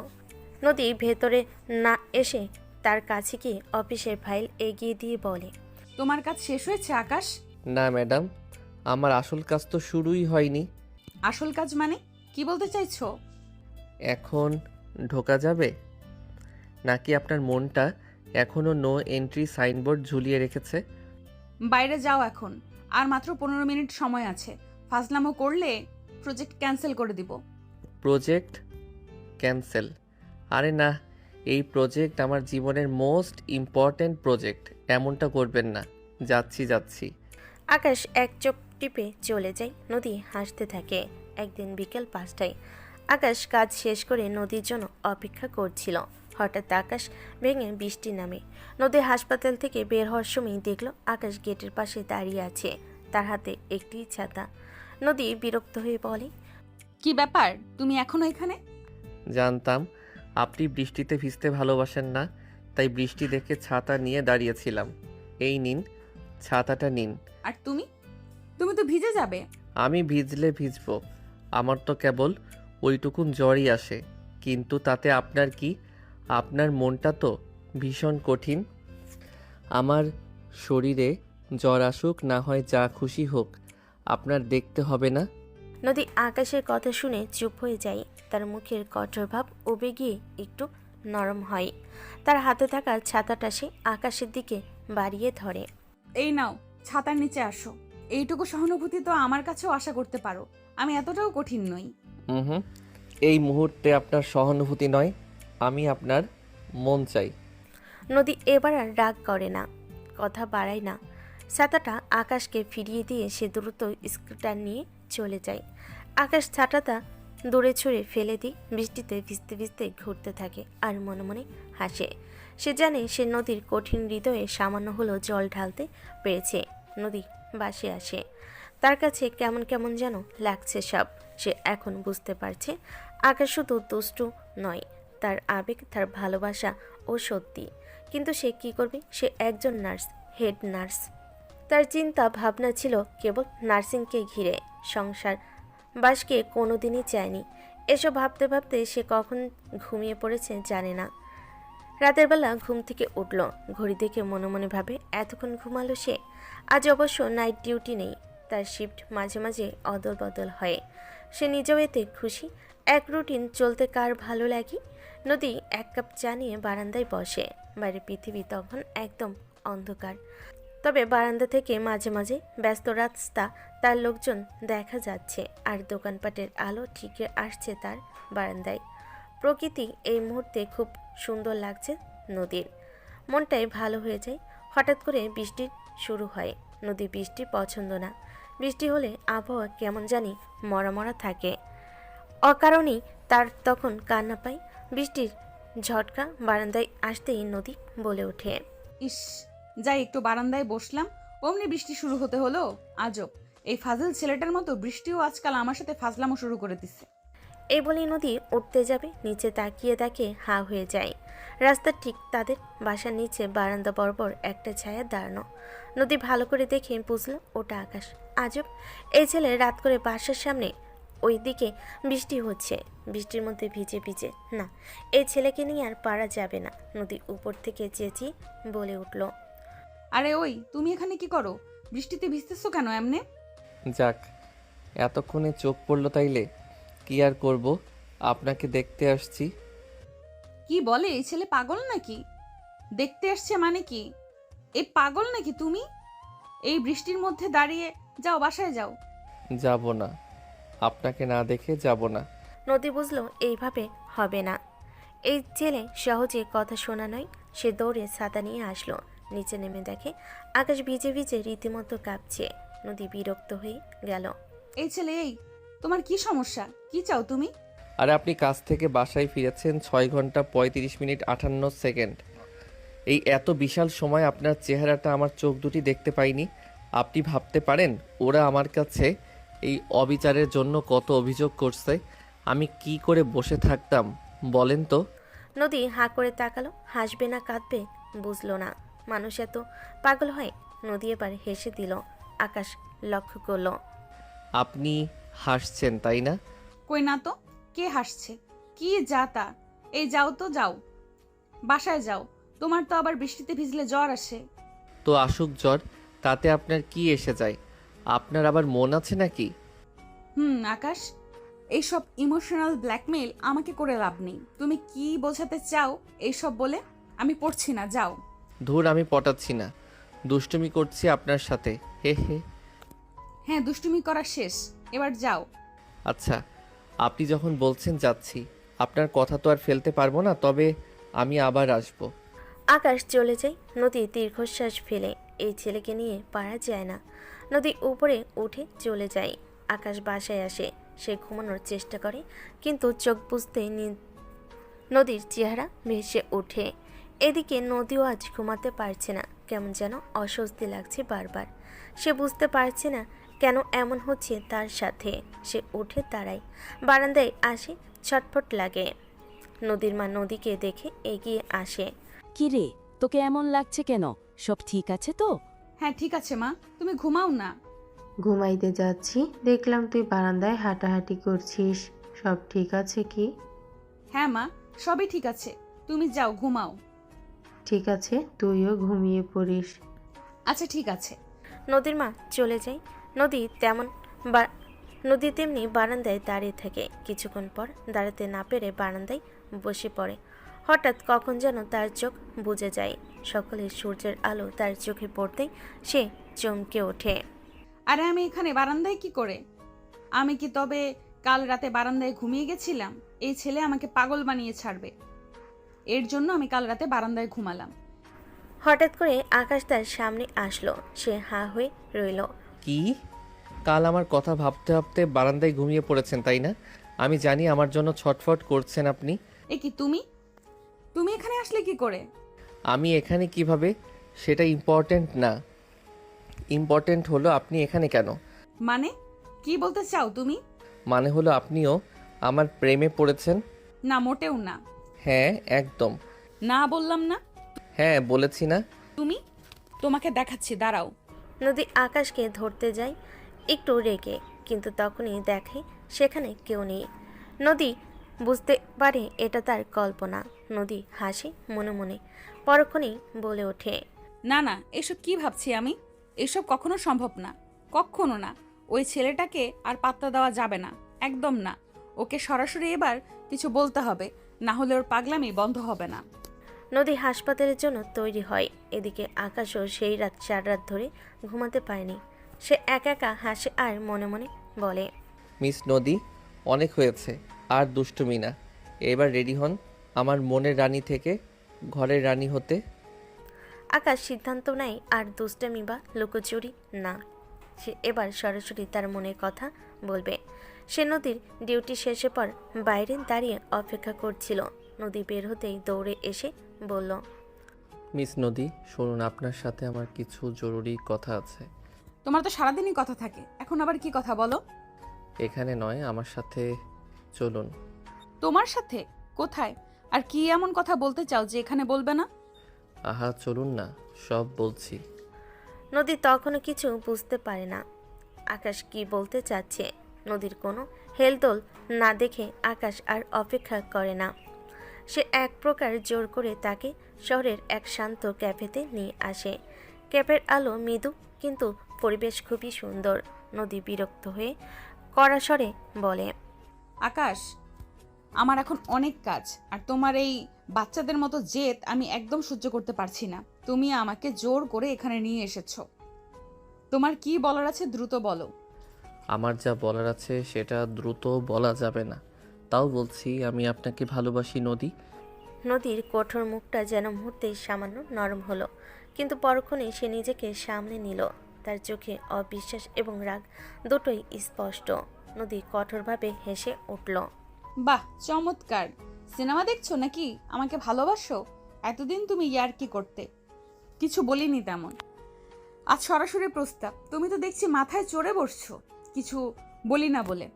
S3: নদী ভেতরে না এসে তার কাছে গিয়ে অফিসের ফাইল এগিয়ে দিয়ে বলে,
S1: তোমার কাজ শেষ হয়েছে আকাশ?
S2: না ম্যাডাম, আমার আসল কাজ তো শুরুই হয়নি।
S1: আসল কাজ মানে কি বলতে চাইছো?
S2: এখন ঢোকা যাবে নাকি আপনার মনটা এখনো নো এন্ট্রি সাইনবোর্ড ঝুলিয়ে রেখেছে?
S1: বাইরে যাও এখন, আর মাত্র 15 মিনিট সময় আছে। ফাজলামো করলে প্রজেক্ট ক্যান্সেল করে দিব।
S2: Project cancel? আরে না, এই প্রজেক্ট আমার জীবনের মোস্ট ইম্পর্ট্যান্ট প্রজেক্ট। এমনটা করবেন না। যাচ্ছি।
S3: আকাশ এক চোখ টিপে চলে যায়। নদী হাসতে থাকে। একদিন বিকেল 5টায় আকাশ কাজ শেষ করে নদীর জন্য অপেক্ষা করছিল। হঠাৎ আকাশ ভেঙে বৃষ্টি নামে। নদী হাসপাতাল থেকে বের হওয়ার সময় দেখল আকাশ গেটের পাশে দাঁড়িয়ে আছে, তার হাতে একটি ছাতা। নদী বিরক্ত হয়ে বলে,
S1: কি ব্যাপার, তুমি এখনো এখানে?
S2: জানতাম আপনি বৃষ্টিতে ভিজতে ভালোবাসেন না, তাই বৃষ্টি দেখে ছাতা নিয়ে দাঁড়িয়েছিলাম। এই নিন, ছাতাটা নিন।
S1: আর তুমি তো ভিজে যাবে।
S2: আমি ভিজলে ভিজবো, আমার তো কেবল ওইটুকুন জ্বরই আসে। কিন্তু তাতে আপনার কি? আপনার মনটা তো ভীষণ কঠিন। আমার শরীরে জ্বর আসুক না হয় যা খুশি হোক, আপনার দেখতে হবে না।
S3: নদী আকাশের কথা শুনে চুপ হয়ে যায়। তার মুখের কঠোর ভাব উবে গিয়ে একটু নরম হয়। তার হাতে থাকা ছাতাটা সে আকাশের দিকে বাড়িয়ে ধরে।
S1: এই নাও, ছাতার নিচে আসো। এইটুকু সহানুভূতি তো আমার কাছেও আশা করতে পারো। আমি এতটাও কঠিন নই।
S2: হুম, এই মুহূর্তে আপনার সহানুভূতি নয়, আমি আপনার মন চাই।
S3: নদী এবার আর রাগ করে না, কথা বাড়ায় না। ছাতাটা আকাশকে ফিরিয়ে দিয়ে সে দ্রুত স্কুটার নিয়ে চলে যায়। আকাশ ছাতাটা দূরে ছুঁড়ে ফেলে দিয়ে বৃষ্টিতে ভিজতে ভিজতে ঘুরতে থাকে আর মনে মনে হাসে। সে জানে সে নদীর কঠিন হৃদয়ে সামান্য হলেও জল ঢালতে পেরেছে। নদী বাসে আসে। তার কাছে কেমন কেমন যেন লাগছে সব। সে এখন বুঝতে পারছে আকাশ শুধু দুষ্টু নয়, তার আবেগ, তার ভালোবাসা ও সত্যি। কিন্তু সে কি করবে? সে একজন নার্স, হেড নার্স। তার চিন্তা ভাবনা ছিল কেবল নার্সিংকে ঘিরে। সংসার বাসকে কোনোদিনই চায়নি। এসব ভাবতে ভাবতে সে কখন ঘুমিয়ে পড়েছে জানে না। রাতের বেলা ঘুম থেকে উঠল, ঘড়ি দেখে মনে মনে ভাবে এতক্ষণ ঘুমালো সে। আজ অবশ্য নাইট ডিউটি নেই, তার শিফট মাঝে মাঝে অদল বদল হয়। সে নিজেও এতে খুশি। এক রুটিন চলতে কার ভালো লাগে? নদী এক কাপ চা নিয়ে বারান্দায় বসে। বাইরে পৃথিবী তখন একদম অন্ধকার, তবে বারান্দা থেকে মাঝে মাঝে ব্যস্ত রাস্তা, তার লোকজন দেখা যাচ্ছে, আর দোকানপাটের আলো ঠিকরে আসছে তার বারান্দায়। প্রকৃতি এই মুহূর্তে খুব সুন্দর লাগছে নদীর। মনটাই ভালো হয়ে যায়। হঠাৎ করে বৃষ্টি শুরু হয়। নদী বৃষ্টি পছন্দ না। বৃষ্টি হলে আবহাওয়া কেমন জানি মরা মরা থাকে। অকারণেই তার তখন কান্না পায়। বৃষ্টির ঝটকা বারান্দায় আসতেই নদী বলে ওঠে,
S1: ইস, যাই একটু বারান্দায় বসলাম, অমনি বৃষ্টি শুরু হতে হলো। আজব, এই ফাজিল ছেলেটার মতো বৃষ্টিও আজকাল আমার সাথে ফাজলামো শুরু করে দিচ্ছে।
S3: এই বলেই নদী উঠতে যাবে, নিচে তাকিয়ে দেখে হা হয়ে যায়। রাস্তার ঠিক তাদের বাসার নিচে বারান্দা বরাবর একটা ছায়া দাঁড়ানো। নদী ভালো করে দেখে বুঝলো ওটা আকাশ। আজব, এই ছেলে রাত করে বাসার সামনে, ওই দিকে বৃষ্টি হচ্ছে, বৃষ্টির মধ্যে ভিজে ভিজে। না, এই ছেলেকে নিয়ে আর পারা যাবে না। নদী উপর থেকে চেঁচিয়ে বলে উঠল,
S1: আরে ওই, তুমি এখানে কি করো? বৃষ্টিতে ভিজতেছো কেন এমনে?
S2: যাক, এতক্ষণে চোখ পড়লো তাইলে। কি আর করব, আপনাকে দেখতে আসছি।
S1: কি বলে এই ছেলে? পাগল নাকি? দেখতে আসছে মানে কি? এই পাগল নাকি তুমি? এই বৃষ্টির মধ্যে দাঁড়িয়ে যাও, বাসায় যাও।
S2: যাব না, আপনাকে না দেখে যাব না।
S3: নদী বুঝলো এইভাবে হবে না। এই ছেলে সহজে কথা শোনা নয়। সে দৌড়ে ছাতা নিয়ে আসলো। নিচে নেমে দেখে আকাশ ভিজে ভিজে রীতিমতো কাঁপছে। নদী বিরক্ত হয়ে গেল।
S1: এই ছেলে, এই তোমার কি সমস্যা? কি চাও তুমি?
S2: আর আপনি কাজ থেকে বাসায় ফিরেছেন 6 ঘন্টা 35 মিনিট 58 সেকেন্ড। এই এত বিশাল সময় আপনার চেহারাটা আমার চোখ দুটি দেখতে পাইনি। আপনি ভাবতে পারেন ওরা আমার কাছে এই অবিচারের জন্য কত অভিযোগ করছে? আমি কি করে বসে থাকতাম বলেন তো?
S3: নদী হাঁ করে তাকালো। হাসবে না কাঁদবে বুঝলো না। মানুষ এত পাগল হয়? নদী এবার হেসে দিল। আকাশ লক্ষ্য করলো।
S2: আপনি হাসছেন তাই না?
S1: কই না তো, কে হাসছে? কি যা তা। এই যাও তো, যাও বাসায় যাও। তোমার তো আবার বৃষ্টিতে ভিজলে জ্বর আসে।
S2: তো আসুক জ্বর, তাতে আপনার কি এসে যায়? আপনার আবার মন আছে নাকি?
S1: আকাশ, এইসব ইমোশনাল ব্ল্যাকমেল আমাকে করে লাভ নেই। তুমি কি বোঝাতে চাও এইসব বলে? আমি পড়ছি না, যাও।
S2: ধুর, আমি পটাচ্ছি না, দুষ্টুমি করছি আপনার সাথে, হে হে।
S1: হ্যাঁ, দুষ্টুমি করা শেষ, এবার যাও।
S2: আচ্ছা, আপনি যখন বলছেন যাচ্ছি। আপনার কথা তো আর ফেলতে পারবো না, তবে আমি আবার আসবো।
S3: আকাশ চলে যায়। নদী দীর্ঘশ্বাস ফেলে। এই ছেলেকে নিয়ে পারা যায় না। নদী উপরে উঠে চলে যায়। আকাশ বাসায় আসে। সে ঘুমানোর চেষ্টা করে, কিন্তু চোখ বুঝতে নদীর চেহারা ভেসে ওঠে। এদিকে নদীও আজ ঘুমাতে পারছে না। কেমন যেন অস্বস্তি লাগছে বারবার। সে বুঝতে পারছে না কেন এমন হচ্ছে তার সাথে। সে উঠে দাঁড়ায়, বারান্দায় আসে, ছটফট লাগে। নদীর মা নদীকে দেখে এগিয়ে আসে।
S10: কি রে, তোকে এমন লাগছে কেন? সব ঠিক আছে তো?
S1: হ্যাঁ ঠিক আছে মা, তুমি ঘুমাও না।
S11: ঘুমাইতে যাচ্ছি, দেখলাম তুই বারান্দায় হাঁটাহাঁটি করছিস। সব ঠিক আছে কি?
S1: হ্যাঁ মা, সবই ঠিক আছে, তুমি যাও ঘুমাও।
S11: ঠিক আছে, তুইও ঘুমিয়ে পড়িস।
S1: আচ্ছা ঠিক আছে।
S3: নদীর মা চলে যায়। নদী তেমনি বারান্দায় দাঁড়িয়ে থাকে। কিছুক্ষণ পর দাঁড়াতে না পেরে বারান্দায় বসে পড়ে। হঠাৎ কখন যেন তার চোখ বুজে যায়। সকালে সূর্যের আলো তার চোখে পড়তেই সে চমকে ওঠে।
S1: আরে আমি এখানে বারান্দায় কি করে? আমি কি তবে কাল রাতে বারান্দায় ঘুমিয়ে গেছিলাম? এই ছেলে আমাকে পাগল বানিয়ে ছাড়বে, এর জন্য আমি কাল রাতে বারান্দায় ঘুমালাম।
S3: হঠাৎ করে আকাশ তার সামনে আসলো। সে হাঁ হয়ে রইল।
S2: কি? কাল আমার কথা ভাবতে ভাবতে বারান্দায় ঘুমিয়ে পড়েছেন তাই না? আমি জানি আমার জন্য ছটফট করছেন আপনি।
S1: এ কি, তুমি তুমি এখানে আসলে কি করে?
S2: আমি এখানে কিভাবে সেটা ইম্পর্ট্যান্ট না। ইম্পর্ট্যান্ট হলো আপনি এখানে কেন।
S1: মানে কি বলতে চাও তুমি?
S2: মানে হলো আপনিও আমার প্রেমে পড়েছেন?
S1: না, মোটেও না।
S2: হ্যাঁ, একদম।
S1: না বললাম না।
S2: হ্যাঁ, বলেছি না?
S1: তুমি, তোমাকে দেখাচ্ছি, দাঁড়াও।
S3: নদী আকাশকে ধরতে যায় একটু রেগে, কিন্তু তখনই দেখে সেখানে কেউ নেই। নদী বুঝতে পারে এটা তার কল্পনা। নদী হাসে মনে মনে, পরক্ষণেই বলে ওঠে,
S1: না না, এসব কি ভাবছি আমি? এসব কখনো সম্ভব না, কখনো না। ওই ছেলেটাকে আর পাত্তা দেওয়া যাবে না, একদম না। ওকে সরাসরি এবার কিছু বলতে হবে, না হলে ওর পাগলামি বন্ধ হবে না।
S3: নদী হাসপাতালের জন্য তৈরি হয়। এদিকে আকাশও সেই রাত 4 রাত ধরে ঘুমাতে পারেনি। সে একা একা হাসে আর মনে মনে বলে,
S2: মিস নদী, অনেক হয়েছে, আর দুষ্টুমি না। এবার রেডি হন আমার মনের রানী থেকে ঘরের রানী হতে।
S3: আকাশ সিদ্ধান্ত নেয় আর দুষ্টামি বা লুকোচুরি না। সে এবার সরাসরি তার মনের কথা বলবে। সে নদীর ডিউটি শেষে পর বাইরে দাঁড়িয়ে অপেক্ষা করছিল। নদী বের হতেই দৌড়ে এসে বলল,
S2: মিস নদী, শুনুন, আপনার সাথে আমার কিছু জরুরি কথা আছে।
S1: তোমার তো সারাদিনই কথা থাকে, এখন আবার কি কথা বলো?
S2: এখানে নয়, আমার সাথে চলুন।
S1: তোমার সাথে? কোথায়? আর কি এমন কথা বলতে চাও যে এখানে বলবে না?
S2: আহা, চলুন না, সব বলছি।
S3: নদী তখনও কিছু বুঝতে পারে না আকাশ কি বলতে চাচ্ছে। নদীর কোনো হেলদোল না দেখে আকাশ আর অপেক্ষা করে না। সে এক প্রকার জোর করে তাকে শহরের এক শান্ত ক্যাফেতে নিয়ে আসে। ক্যাফের আলো মৃদু, কিন্তু পরিবেশ খুবই সুন্দর। নদী বিরক্ত হয়ে কড়া স্বরে বলে,
S1: আকাশ, আমার এখন অনেক কাজ, আর তোমার এই বাচ্চাদের মতো জেদ আমি একদম সহ্য করতে পারছি না। তুমি আমাকে জোর করে এখানে নিয়ে এসেছো। তোমার কি বলার আছে দ্রুত বলো।
S2: আমার যা বলার আছে সেটা দ্রুত বলা যাবে না, তাও বলছি, আমি আপনাকে ভালোবাসি নদী।
S3: নদীর কঠোর মুখটা যেন মুহূর্তেই সামান্য নরম হলো, কিন্তু পরক্ষণে সে নিজেকে সামলে নিল। তার চোখে অবিশ্বাস এবং রাগ দুটোই স্পষ্ট। নদী কঠোরভাবে হেসে উঠল।
S1: বাহ, চমৎকার। সিনেমা দেখছো নাকি? আমাকে ভালোবাসো? এতদিন তুমি ইয়ার্কি করতে, কিছু বলিনি তেমন। আজ সরাসরি প্রস্তাব, তুমি তো দেখছি মাথায় চড়ে বসছো কিছু বলি না বলে।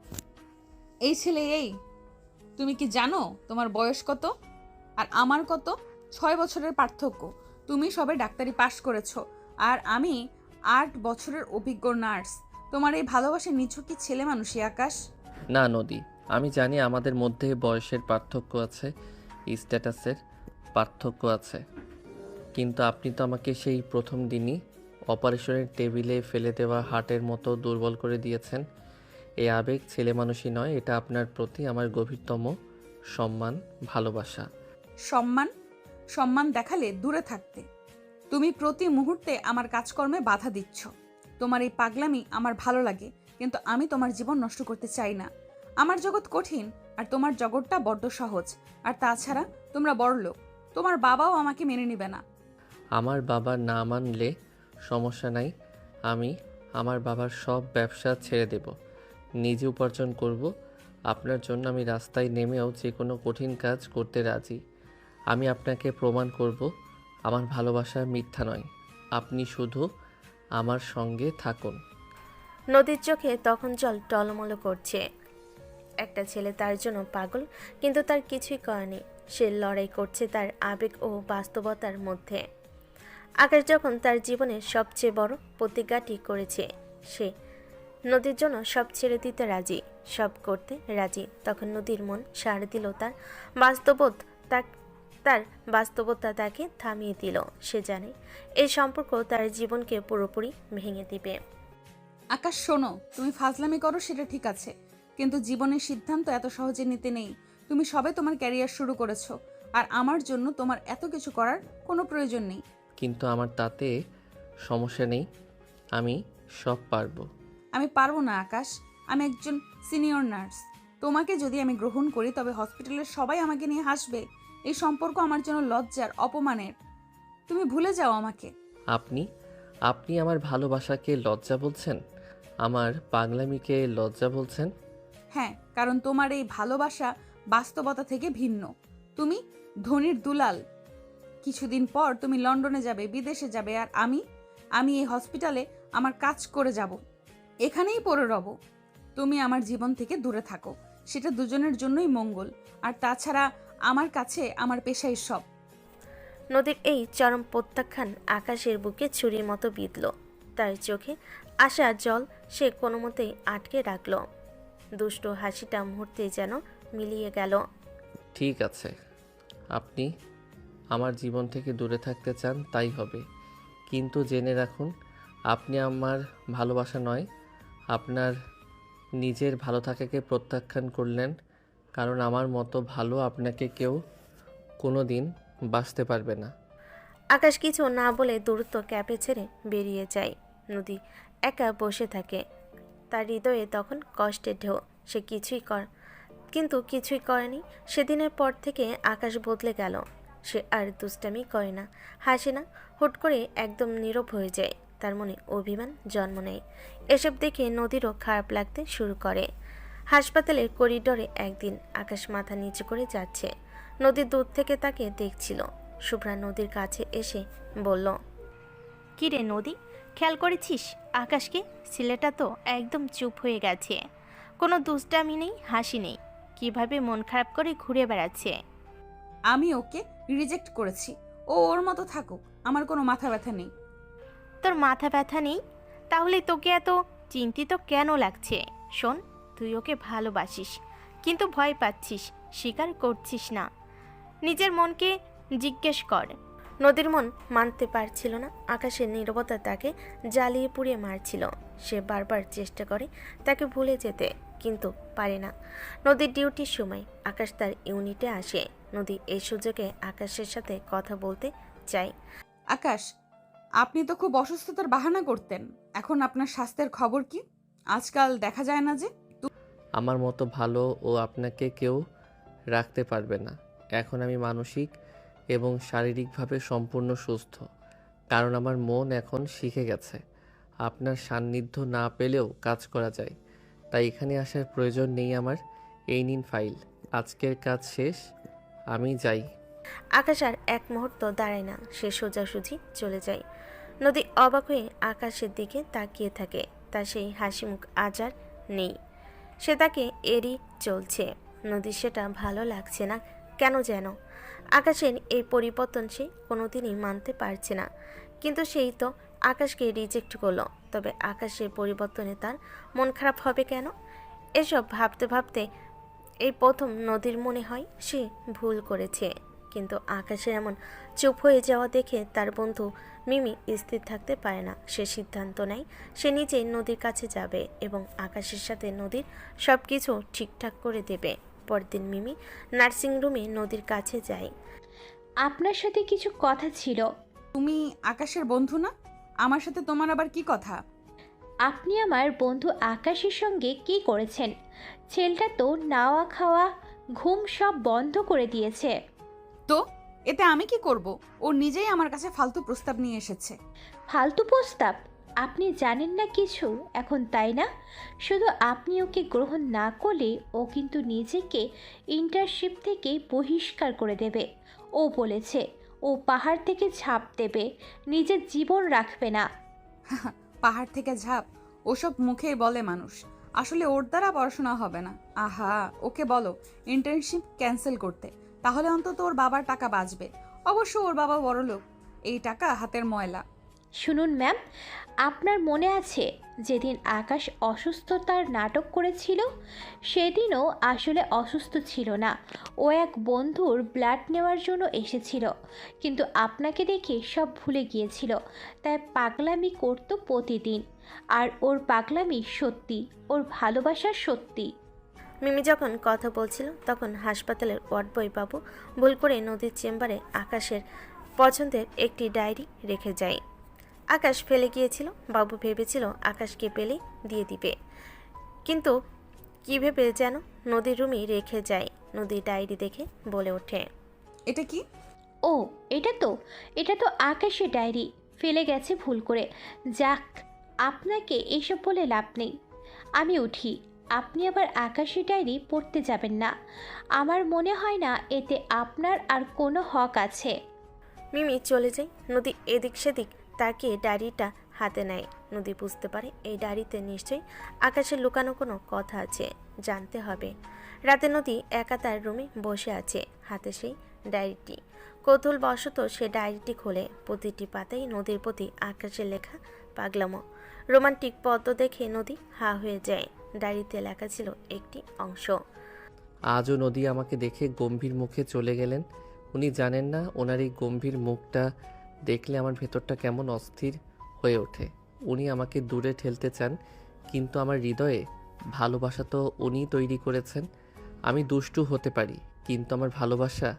S1: এই ছেলে এই, তুমি কি জানো তোমার বয়স কত আর আমার কত? 6 বছরের পার্থক্য। তুমি সবে ডাক্তারি পাশ করেছো, আর আমি 8 বছরের অভিজ্ঞ নার্স। তোমার এই ভালোবাসা নিছকই ছেলে মানুষই আকাশ।
S2: না নদী, আমি জানি আমাদের মধ্যে বয়সের পার্থক্য আছে, স্ট্যাটাসের পার্থক্য আছে, কিন্তু আপনি তো আমাকে সেই প্রথম দিনই অপারেশনের টেবিলে ফেলে দেওয়া হার্টের মতো দুর্বল করে দিয়েছেন। এই আবেগ ছেলে মানুষই নয়, এটা আপনার প্রতি আমার গভীরতম সম্মান, ভালোবাসা।
S1: সম্মান? সম্মান দেখালে দূরে থাকতে। তুমি প্রতি মুহূর্তে আমার কাজকর্মে বাধা দিচ্ছ। তোমার এই পাগলামি আমার ভালো লাগে, কিন্তু আমি তোমার জীবন নষ্ট করতে চাই না। আমার জগৎ কঠিন, আর তোমার জগৎটা বড্ড সহজ। আর তাছাড়া তোমরা বড়লোক, তোমার বাবাও আমাকে মেনে নেবে না।
S2: আমার বাবা না মানলে সমস্যা নাই, আমি আমার বাবার সব ব্যবসা ছেড়ে দেব, নিজে উপার্জন করব। আপনার জন্য আমি রাস্তায় নেমেও যে কোনো কঠিন কাজ করতে রাজি। আমি আপনাকে প্রমাণ করব আমার ভালোবাসা মিথ্যা নয়। আপনি শুধু আমার সঙ্গে থাকুন।
S3: নদীর চোখে তখন জল টলমল করছে। একটা ছেলে তার জন্য পাগল, কিন্তু তার কিছুই করেনি। সে লড়াই করছে তার আবেগ ও বাস্তবতার মধ্যে। আকাশ যখন তার জীবনের সবচেয়ে বড় প্রতিজ্ঞাটি করেছে, সে নদীর জন্য সব ছেড়ে দিতে রাজি, সব করতে রাজি, তখন নদীর মন সাড়া দিল। তার বাস্তবতা তাকে থামিয়ে দিল। সে জানে এই সম্পর্ক তার জীবনকে পুরোপুরি ভেঙে দিবে।
S1: আকাশ শোনো, তুমি ফাজলামি করো সেটা ঠিক আছে, কিন্তু জীবনের সিদ্ধান্ত এত সহজে নিতে নেই। তুমি সবে তোমার ক্যারিয়ার শুরু করেছো, আর আমার জন্য তোমার এত কিছু করার কোনো প্রয়োজন নেই।
S2: কিন্তু আমার তাতে সমস্যা নেই, আমি সব পারবো।
S1: আমি পারবো না আকাশ, আমি একজন সিনিয়র নার্স। তোমাকে যদি আমি গ্রহণ করি তবে হসপিটালের সবাই আমাকে নিয়ে হাসবে। এই সম্পর্ক আমার জন্য লজ্জার, অপমানের। তুমি ভুলে যাও আমাকে।
S2: আপনি আমার ভালোবাসাকে লজ্জা বলছেন? আমার পাগলামিকে লজ্জা বলছেন?
S1: হ্যাঁ, কারণ তোমার এই ভালোবাসা বাস্তবতা থেকে ভিন্ন। তুমি ধনির দুলাল, কিছুদিন পর তুমি লন্ডনে যাবে, বিদেশে যাবে, আর আমি এই হসপিটালে আমার কাজ করে যাব, এখানেই পড়ে রব। তুমি আমার জীবন থেকে দূরে থাকো, সেটা দুজনের জন্যই মঙ্গল। আর তাছাড়া আমার কাছে আমার পেশাই সব।
S3: নদীর এই চরম প্রত্যাখ্যান আকাশের বুকে ছুরির মতো বিঁধল। তার চোখে আসা জল সে কোনো মতেই আটকে রাখল। দুষ্টু হাসিটা মুহূর্তেই যেন মিলিয়ে গেল।
S2: ঠিক আছে, আপনি আমার জীবন থেকে দূরে থাকতে চান, তাই হবে। কিন্তু জেনে রাখুন, আপনি আমার ভালোবাসা নয়, আপনার নিজের ভালো থাকাকে প্রত্যাখ্যান করলেন। কারণ আমার মতো ভালো আপনাকে কেউ কোনো দিন বাঁচতে পারবে না।
S3: আকাশ কিছু না বলে দ্রুত ক্যাফে ছেড়ে বেরিয়ে যায়। নদী একা বসে থাকে। তার হৃদয়ে তখন কষ্টের ঢেউ। সে কিছুই করেনি। সেদিনের পর থেকে আকাশ বদলে গেল। সে আর দুষ্টামি করে না, হাসে না, হুট করে একদম নীরব হয়ে যায়। তার মনে অভিমান জন্ম নেয়। এসব দেখে নদীরও খারাপ লাগতে শুরু করে। হাসপাতালের করিডোরে একদিন আকাশ মাথা নিচু করে যাচ্ছে। নদী দূর থেকে তাকে দেখছিল। শুভ্রা নদীর কাছে এসে বলল,
S8: কি রে নদী, খেয়াল করেছিস আকাশকে? ছেলেটা তো একদম চুপ হয়ে গেছে, কোনো দুষ্টামি নেই, হাসি নেই, কিভাবে মন খারাপ করে ঘুরে বেড়াচ্ছে।
S1: আমি ওকে রিজেক্ট করেছি। ও ওর মতো থাকুক, আমার কোনো মাথা ব্যথা নেই।
S8: তোর মাথা ব্যথা নেই? তাহলে তোকে এত চিন্তিত কেন লাগছে? শোন, তুই ওকে ভালোবাসিস, কিন্তু ভয় পাচ্ছিস, স্বীকার করছিস না। নিজের মনকে জিজ্ঞেস কর।
S3: নদীর মন মানতে পারছিল না। আকাশের নীরবতা তাকে জ্বালিয়ে পুড়িয়ে মারছিল। সে বারবার চেষ্টা করে তাকে ভুলে যেতে, কিন্তু পারে না। নদীর ডিউটির সময় আকাশ তার ইউনিটে আসে। নদী এই সুযোগে আকাশের সাথে কথা বলতে চায়।
S1: আকাশ, আপনি তো খুব অসুস্থতার বাহানা করতেন, এখন আপনার স্বাস্থ্যের খবর কি? আজকাল দেখা যায় না যে।
S2: আমার মতো ভালো ও আপনাকে কেউ রাখতে পারবে না। এখন আমি মানসিক এবং শারীরিকভাবে সম্পূর্ণ সুস্থ, কারণ আমার মন এখন শিখে গেছে আপনার সান্নিধ্য না পেলেও কাজ করা যায়। তাই এখানে আসার প্রয়োজন নেই আমার। এই নিন ফাইল, আজকের কাজ শেষ, আমি যাই।
S3: আকাশ আর এক মুহূর্ত দাঁড়ায় না, সে সোজাসুজি চলে যায়। নদী অবাক হয়ে আকাশের দিকে তাকিয়ে থাকে। তার সেই হাসি মুখ আজ আর নেই। সে তাকে এড়িয়ে চলছে। নদী সেটা ভালো লাগছে না কেন যেন। আকাশের এই পরিবর্তন সে কোনোদিনই মানতে পারছে না। কিন্তু সেই তো আকাশকে রিজেক্ট করলো, তবে আকাশের পরিবর্তনে তার মন খারাপ হবে কেন? এসব ভাবতে ভাবতে এই প্রথম নদীর মনে হয় সে ভুল করেছে। কিন্তু আকাশের এমন চুপ হয়ে যাওয়া দেখে তার বন্ধু মিমি স্থির থাকতে পারে না। সে সিদ্ধান্ত নেয় সে নিজেই নদীর কাছে যাবে এবং আকাশের সাথে নদীর সব কিছু ঠিকঠাক করে দেবে। পরদিন মিমি নার্সিংরুমে নদীর কাছে যায়।
S4: আপনার সাথে কিছু কথা ছিল।
S1: তুমি আকাশের বন্ধু না? আমার সাথে তোমার আবার কি কথা?
S4: আপনি আমার বন্ধু আকাশের সঙ্গে কি করেছেন? ছেলেটা তো নাওয়া খাওয়া ঘুম সব বন্ধ করে দিয়েছে।
S1: তো এতে আমি কি করব? ও নিজেই আমার কাছে ফালতু প্রস্তাব নিয়ে এসেছে।
S4: ফালতু প্রস্তাব? আপনি জানেন না কিছু এখন, তাই না? শুধু আপনি ওকে গ্রহণ না করলে ও কিন্তু নিজেকে ইন্টার্নশিপ থেকে বহিষ্কার করে দেবে। ও বলেছে ও পাহাড় থেকে ঝাঁপ দেবে, নিজের জীবন রাখবে না।
S1: পাহাড় থেকে ঝাঁপ? ওসব মুখেই বলে মানুষ, আসলে ওর দ্বারা পড়াশোনা হবে না। আহা, ওকে বলো ইন্টার্নশিপ ক্যান্সেল করতে, তাহলে অন্তত ওর বাবার টাকা বাঁচবে। অবশ্য ওর বাবা বড়লোক, এই টাকা হাতের ময়লা।
S4: শুনুন ম্যাম, আপনার মনে আছে যেদিন আকাশ অসুস্থতার নাটক করেছিল? সেদিনও আসলে অসুস্থ ছিল না, ও এক বন্ধুর ব্লাড নেওয়ার জন্য এসেছিল, কিন্তু আপনাকে দেখে সব ভুলে গিয়েছিল। তাই পাগলামি করতো প্রতিদিন। আর ওর পাগলামি সত্যি, ওর ভালোবাসা সত্যি।
S3: মিমি যখন কথা বলছিল তখন হাসপাতালের ওয়ার্ড বয় বাবু ভুল করে নদীর চেম্বারে আকাশের পছন্দের একটি ডায়েরি রেখে যায়। আকাশ ফেলে গিয়েছিল। বাবু ভেবেছিল আকাশকে পেলে দিয়ে দিবে, কিন্তু কী ভেবে যেন নদীর রুমে রেখে যায়। নদী ডায়েরি দেখে বলে ওঠে,
S1: এটা কি?
S4: ও, এটা তো আকাশের ডায়েরি, ফেলে গেছে ভুল করে। যাক, আপনাকে এসব বলে লাভ নেই। আমি উঠি, আপনি আবার আকাশের ডায়েরি পড়তে যাবেন না। আমার মনে হয় না এতে আপনার আর কোনো হক আছে।
S3: মিমি চলে যায়। নদী এদিক সেদিক তাকিয়ে ডায়েরিটা হাতে নেয়। নদী বুঝতে পারে এই ডায়েরিতে নিশ্চয়ই আকাশের লুকানো কোনো কথা আছে, জানতে হবে। রাতে নদী একা তার রুমে বসে আছে, হাতে সেই ডায়েরিটি। কৌতূহলবশত সে ডায়েরিটি খোলে। প্রতিটি পাতায় নদীর প্রতি আকাশের লেখা পাগলামো, রোমান্টিক পদ্ম দেখে নদী হা হয়ে যায়। ডায়েরিতে লেখা ছিল একটি অংশ।
S2: আজও নদী আমাকে দেখে গম্ভীর মুখে চলে গেলেন। উনি জানেন না ওনার এই গম্ভীর মুখটা দেখলে আমার ভেতরটা কেমন অস্থির হয়ে ওঠে। উনি আমাকে দূরে ঠেলতে চান, কিন্তু আমার হৃদয়ে ভালোবাসা তো উনিই তৈরি করেছেন। আমি দুষ্টু হতে পারি, কিন্তু আমার ভালোবাসা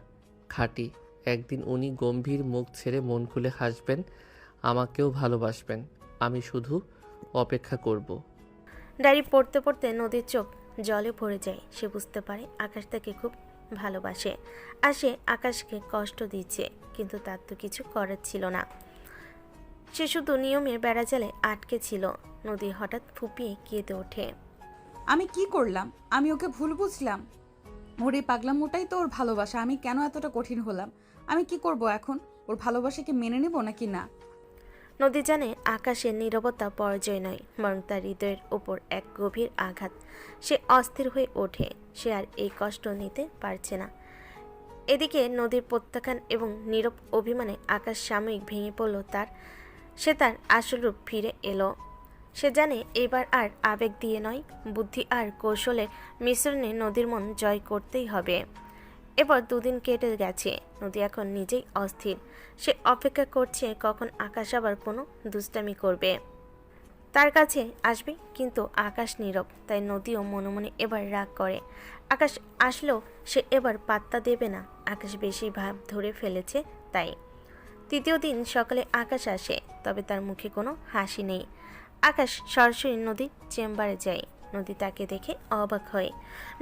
S2: খাঁটি। একদিন উনি গম্ভীর মুখ ছেড়ে মন খুলে হাসবেন, আমাকেও ভালোবাসবেন। আমি শুধু অপেক্ষা করব।
S3: ডায়েরি পড়তে পড়তে নদীর চোখ জলে ভরে যায়। সে বুঝতে পারে আকাশ তাকে খুব ভালোবাসে আর সে আকাশকে কষ্ট দিচ্ছে, কিন্তু তার তো কিছু করার ছিল না। সে শুধু নিয়মের বেড়াজালে আটকে ছিল। নদী হঠাৎ ফুপিয়ে কেঁদে ওঠে।
S1: আমি কি করলাম? আমি ওকে ভুল বুঝলাম? ওর এই পাগলামোটাই তো ওর ভালোবাসা। আমি কেন এতটা কঠিন হলাম? আমি কি করব এখন? ওর ভালোবাসাকে মেনে নেব নাকি না?
S3: নদী জানে আকাশের নীরবতা পরাজয় নয়, বরং তার হৃদয়ের ওপর এক গভীর আঘাত। সে অস্থির হয়ে ওঠে। সে আর এই কষ্ট নিতে পারছে না। এদিকে নদীর প্রত্যাখ্যান এবং নীরব অভিমানে আকাশ সাময়িক ভেঙে পড়ল। সে তার আসল রূপ ফিরে এলো। সে জানে এবার আর আবেগ দিয়ে নয়, বুদ্ধি আর কৌশলের মিশ্রণে নদীর মন জয় করতেই হবে। এবার 2 দিন কেটে গেছে। নদী এখন নিজেই অস্থির। সে অপেক্ষা করছে কখন আকাশ আবার কোনো দুষ্টামি করবে, তার কাছে আসবে। কিন্তু আকাশ নীরব, তাই নদীও মনে মনে এবার রাগ করে। আকাশ আসলেও সে এবার পাত্তা দেবে না। আকাশ বেশি ভাব ধরে ফেলেছে তাই। 3য় দিন সকালে আকাশ আসে, তবে তার মুখে কোনো হাসি নেই। আকাশ সরাসরি নদীর চেম্বারে যায়। নদী তাকে দেখে অবাক হয়।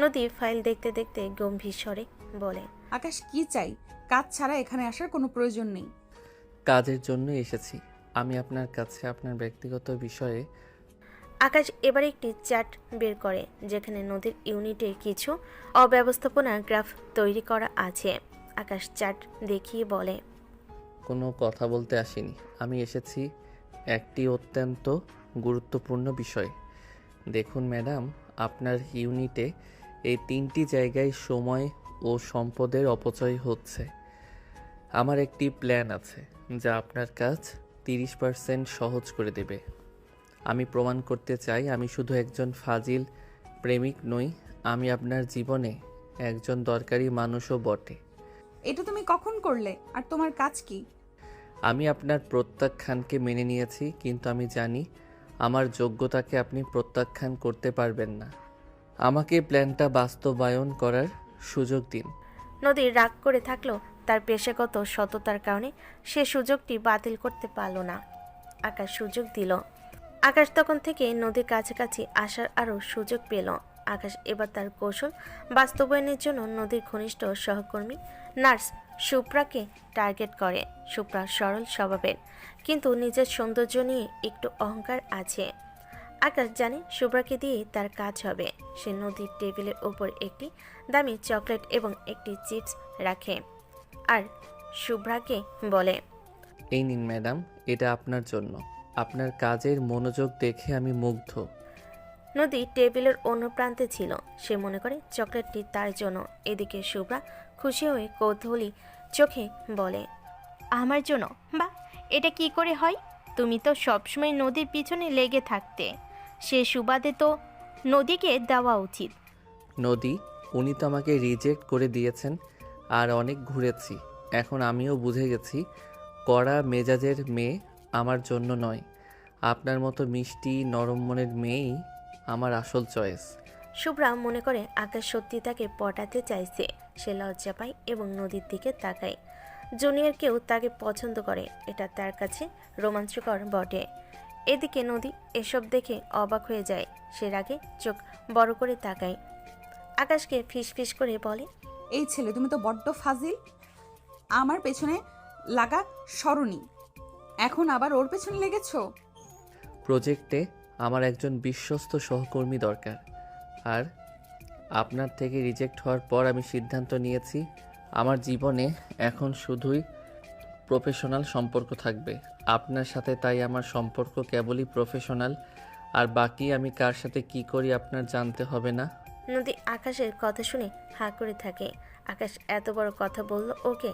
S3: নদী ফাইল দেখতে দেখতে গম্ভীর স্বরে বলে,
S1: আকাশ কি চাই? কাজ ছাড়া এখানে আসার কোনো প্রয়োজন নেই।
S2: কাজের জন্য এসেছি। আমি আপনার কাছে আপনার ব্যক্তিগত বিষয়ে।
S3: আকাশ এবার একটি চার্ট বের করে, যেখানে নদীর ইউনিটের কিছু অব্যবস্থাপনার গ্রাফ তৈরি করা আছে। আকাশ চার্ট দেখিয়ে বলে,
S2: কোনো কথা বলতে আসিনি। আমি এসেছি একটি অত্যন্ত গুরুত্বপূর্ণ বিষয়। দেখুন ম্যাডাম, আপনার ইউনিটে এই 3টি জায়গায় সময় ও সম্পদের অপচয় হচ্ছে। আমার একটি প্ল্যান আছে যা আপনার কাজ 30% সহজ করে দেবে। আমি প্রমাণ করতে চাই আমি শুধু একজন ফাজিল প্রেমিক নই, আমি আপনার জীবনে একজন দরকারি মানুষও বটে।
S1: এটা তুমি কখন করলে? আর তোমার কাজ কি?
S2: আমি আপনার প্রত্যাখ্যানকে মেনে নিয়েছি, কিন্তু আমি জানি আমার যোগ্যতাকে আপনি প্রত্যাখ্যান করতে পারবেন না। আমাকে প্ল্যানটা বাস্তবায়ন করার সুযোগ দিন।
S3: নদী রাগ করে থাকলেও তার পেশাগত সততার কারণে সে সুযোগটি বাতিল করতে পারল না। আকাশ সুযোগ দিল। আকাশ তখন থেকে নদীর কাছাকাছি আসার আরও সুযোগ পেল। আকাশ এবার তার কৌশল বাস্তবায়নের জন্য নদীর ঘনিষ্ঠ সহকর্মী নার্স সুপ্রাকে টার্গেট করে। সুপ্রা সরল স্বভাবের, কিন্তু নিজের সৌন্দর্য নিয়ে একটু অহংকার আছে। আকাশ জানে সুপ্রাকে দিয়ে তার কাজ হবে। সে নদীর টেবিলের ওপর একটি দামি চকলেট এবং একটি চিপস রাখে আর শুভ্রাকে বলে,
S2: এই নিন ম্যাডাম, এটা আপনার জন্য। আপনার কাজের মনোযোগ দেখে আমি মুগ্ধ।
S3: নদী টেবিলের অন্য প্রান্তে ছিল। সে মনে করে চকলেটটি তার জন্য। এদিকে শুভ্রা খুশি হয়ে কৌতূহলী চোখে বলে,
S8: আমার জন্য? বা এটা কি করে হয়? তুমি তো সবসময় নদীর পিছনে লেগে থাকতে। সে সুবাদে তো নদীকে দেওয়া উচিত।
S2: নদী, উনি তো আমাকে রিজেক্ট করে দিয়েছেন আর অনেক ঘুরেছি। এখন আমিও বুঝে গেছি কড়া মেজাজের মেয়ে আমার জন্য নয়। আপনার মতো মিষ্টি নরম মনের মেয়েই আমার আসল চয়েস।
S3: শুভ্রা মনে করে আকাশ সত্যি তাকে পটাতে চাইছে। সে লজ্জা পায় এবং নদীর দিকে তাকায়। জুনিয়র কেউ তাকে পছন্দ করে, এটা তার কাছে রোমাঞ্চকর বটে। এদিকে নদী এসব দেখে অবাক হয়ে যায়। সে রাগে চোখ বড় করে তাকায়। আকাশকে ফিসফিস করে বলে,
S1: এই ছেলে, তুমি তো বড্ড ফাজিল। আমার পেছনে লাগা সরণি, এখন আবার ওর পেছনে লেগেছো।
S2: প্রজেক্টে আমার একজন বিশ্বস্ত সহকর্মী দরকার, আর আপনার থেকে রিজেক্ট হওয়ার পর আমি সিদ্ধান্ত নিয়েছি আমার জীবনে এখন শুধুই প্রফেশনাল সম্পর্ক থাকবে। আপনার সাথে, তাই আমার সম্পর্ক কেবলই প্রফেশনাল। আর বাকি আমি কার সাথে কি করি আপনার জানতে হবে না।
S3: নদী আকাশের কথা শুনে হাঁ করে থাকে। আকাশ এত বড় কথা বলল ওকে।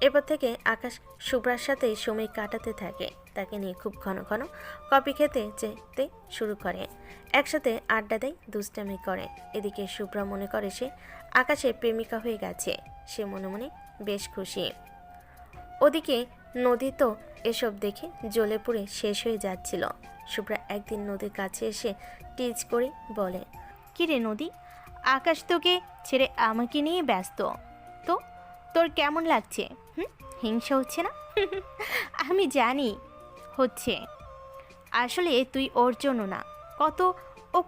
S3: এরপর থেকে আকাশ শুভ্রার সাথেই সময় কাটাতে থাকে। তাকে নিয়ে খুব ঘন ঘন কফি খেতে যেতে শুরু করে। একসাথে আড্ডা দেয়, দুষ্টামি করে। এদিকে শুভ্রা মনে করে সে আকাশের প্রেমিকা হয়ে গেছে। সে মনে মনে বেশ খুশি। ওদিকে নদী তো এসব দেখে জ্বলে পুড়ে শেষ হয়ে যাচ্ছিল। শুভ্রা একদিন নদীর কাছে এসে টিজ করে বলে,
S8: কি রে নদী, আকাশ তোকে ছেড়ে আমাকে নিয়ে ব্যস্ত, তো তোর কেমন লাগছে? হিংসা হচ্ছে না? আমি জানি হচ্ছে। আসলে তুই ওর জন্য না,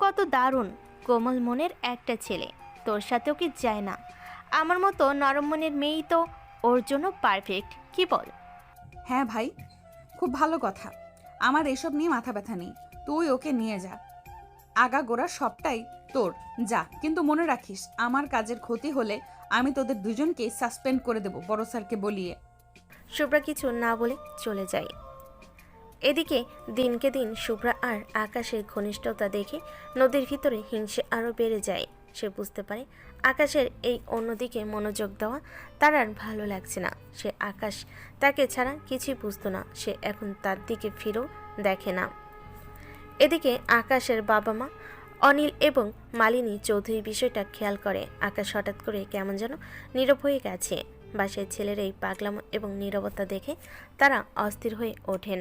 S8: কত দারুণ কোমল মনের একটা ছেলে, তোর সাথে ওকে যায় না। আমার মতো নরম মনের মেয়েই তো ওর জন্য পারফেক্ট, কি বল?
S1: হ্যাঁ ভাই, খুব ভালো কথা। আমার এসব নিয়ে মাথা ব্যথা নেই, তুই ওকে নিয়ে যা। আগাগোড়া সবটাই তোর, যা। কিন্তু মনে রাখিস, আমার কাজের ক্ষতি হলে আমি তোদের দুজনকেই সাসপেন্ড করে দেব, বড় স্যারকে বলিয়ে।
S3: শুভ্রা কিছু না বলে চলে যায়। এদিকে দিনকে দিন শুভ্রা আর আকাশের ঘনিষ্ঠতা দেখে নদীর ভিতরে হিংসে আরও বেড়ে যায়। সে বুঝতে পারে আকাশের এই অন্যদিকে মনোযোগ দেওয়া তার আর ভালো লাগছে না। সে আকাশ তাকে ছাড়া কিছুই বুঝতো না। সে এখন তার দিকে ফিরেও দেখে না। এদিকে আকাশের বাবা মা অনিল এবং মালিনী চৌধুরী বিষয়টা খেয়াল করে। আকাশ হঠাৎ করে কেমন যেন নীরব হয়ে গেছে। বাসায় ছেলের এই পাগলাম এবং নীরবতা দেখে তারা অস্থির হয়ে ওঠেন।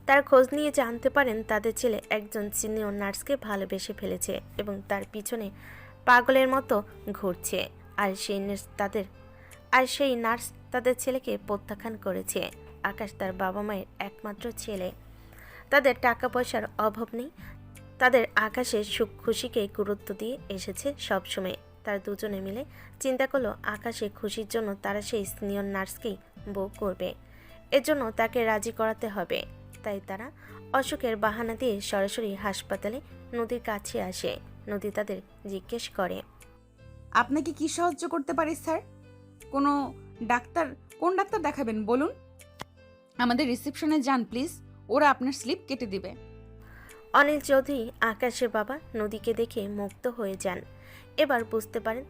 S3: তারা খোঁজ নিয়ে জানতে পারেন তাদের ছেলে একজন সিনিয়র নার্সকে ভালোবেসে ফেলেছে এবং তার পিছনে পাগলের মতো ঘুরছে। আর সেই নার্স তাদের ছেলেকে প্রত্যাখ্যান করেছে। আকাশ তার বাবা মায়ের একমাত্র ছেলে। তাদের টাকা পয়সার অভাব নেই। তাদের আকাশের সুখ খুশিকে গুরুত্ব দিয়ে এসেছে সবসময়। তারা দুজনে মিলে চিন্তা করলো আকাশের খুশির জন্য তারা সেই সিনিয়র নার্সকেই বউ করবে। এজন্য তাকে রাজি করাতে হবে। তাই তারা অসুখের বাহানা দিয়ে সরাসরি হাসপাতালে নদীর কাছে আসে। নদী তাদের জিজ্ঞেস করে,
S1: আপনাকে কি সাহায্য করতে পারি স্যার? কোন ডাক্তার দেখাবেন বলুন? আমাদের রিসেপশনে যান প্লিজ, ওরা আপনার স্লিপ কেটে দিবে।
S3: অনিল চৌধুরী আকাশের বাবা নদীকে দেখে মুগ্ধ হয়ে যান। এবার বুঝতে পারেন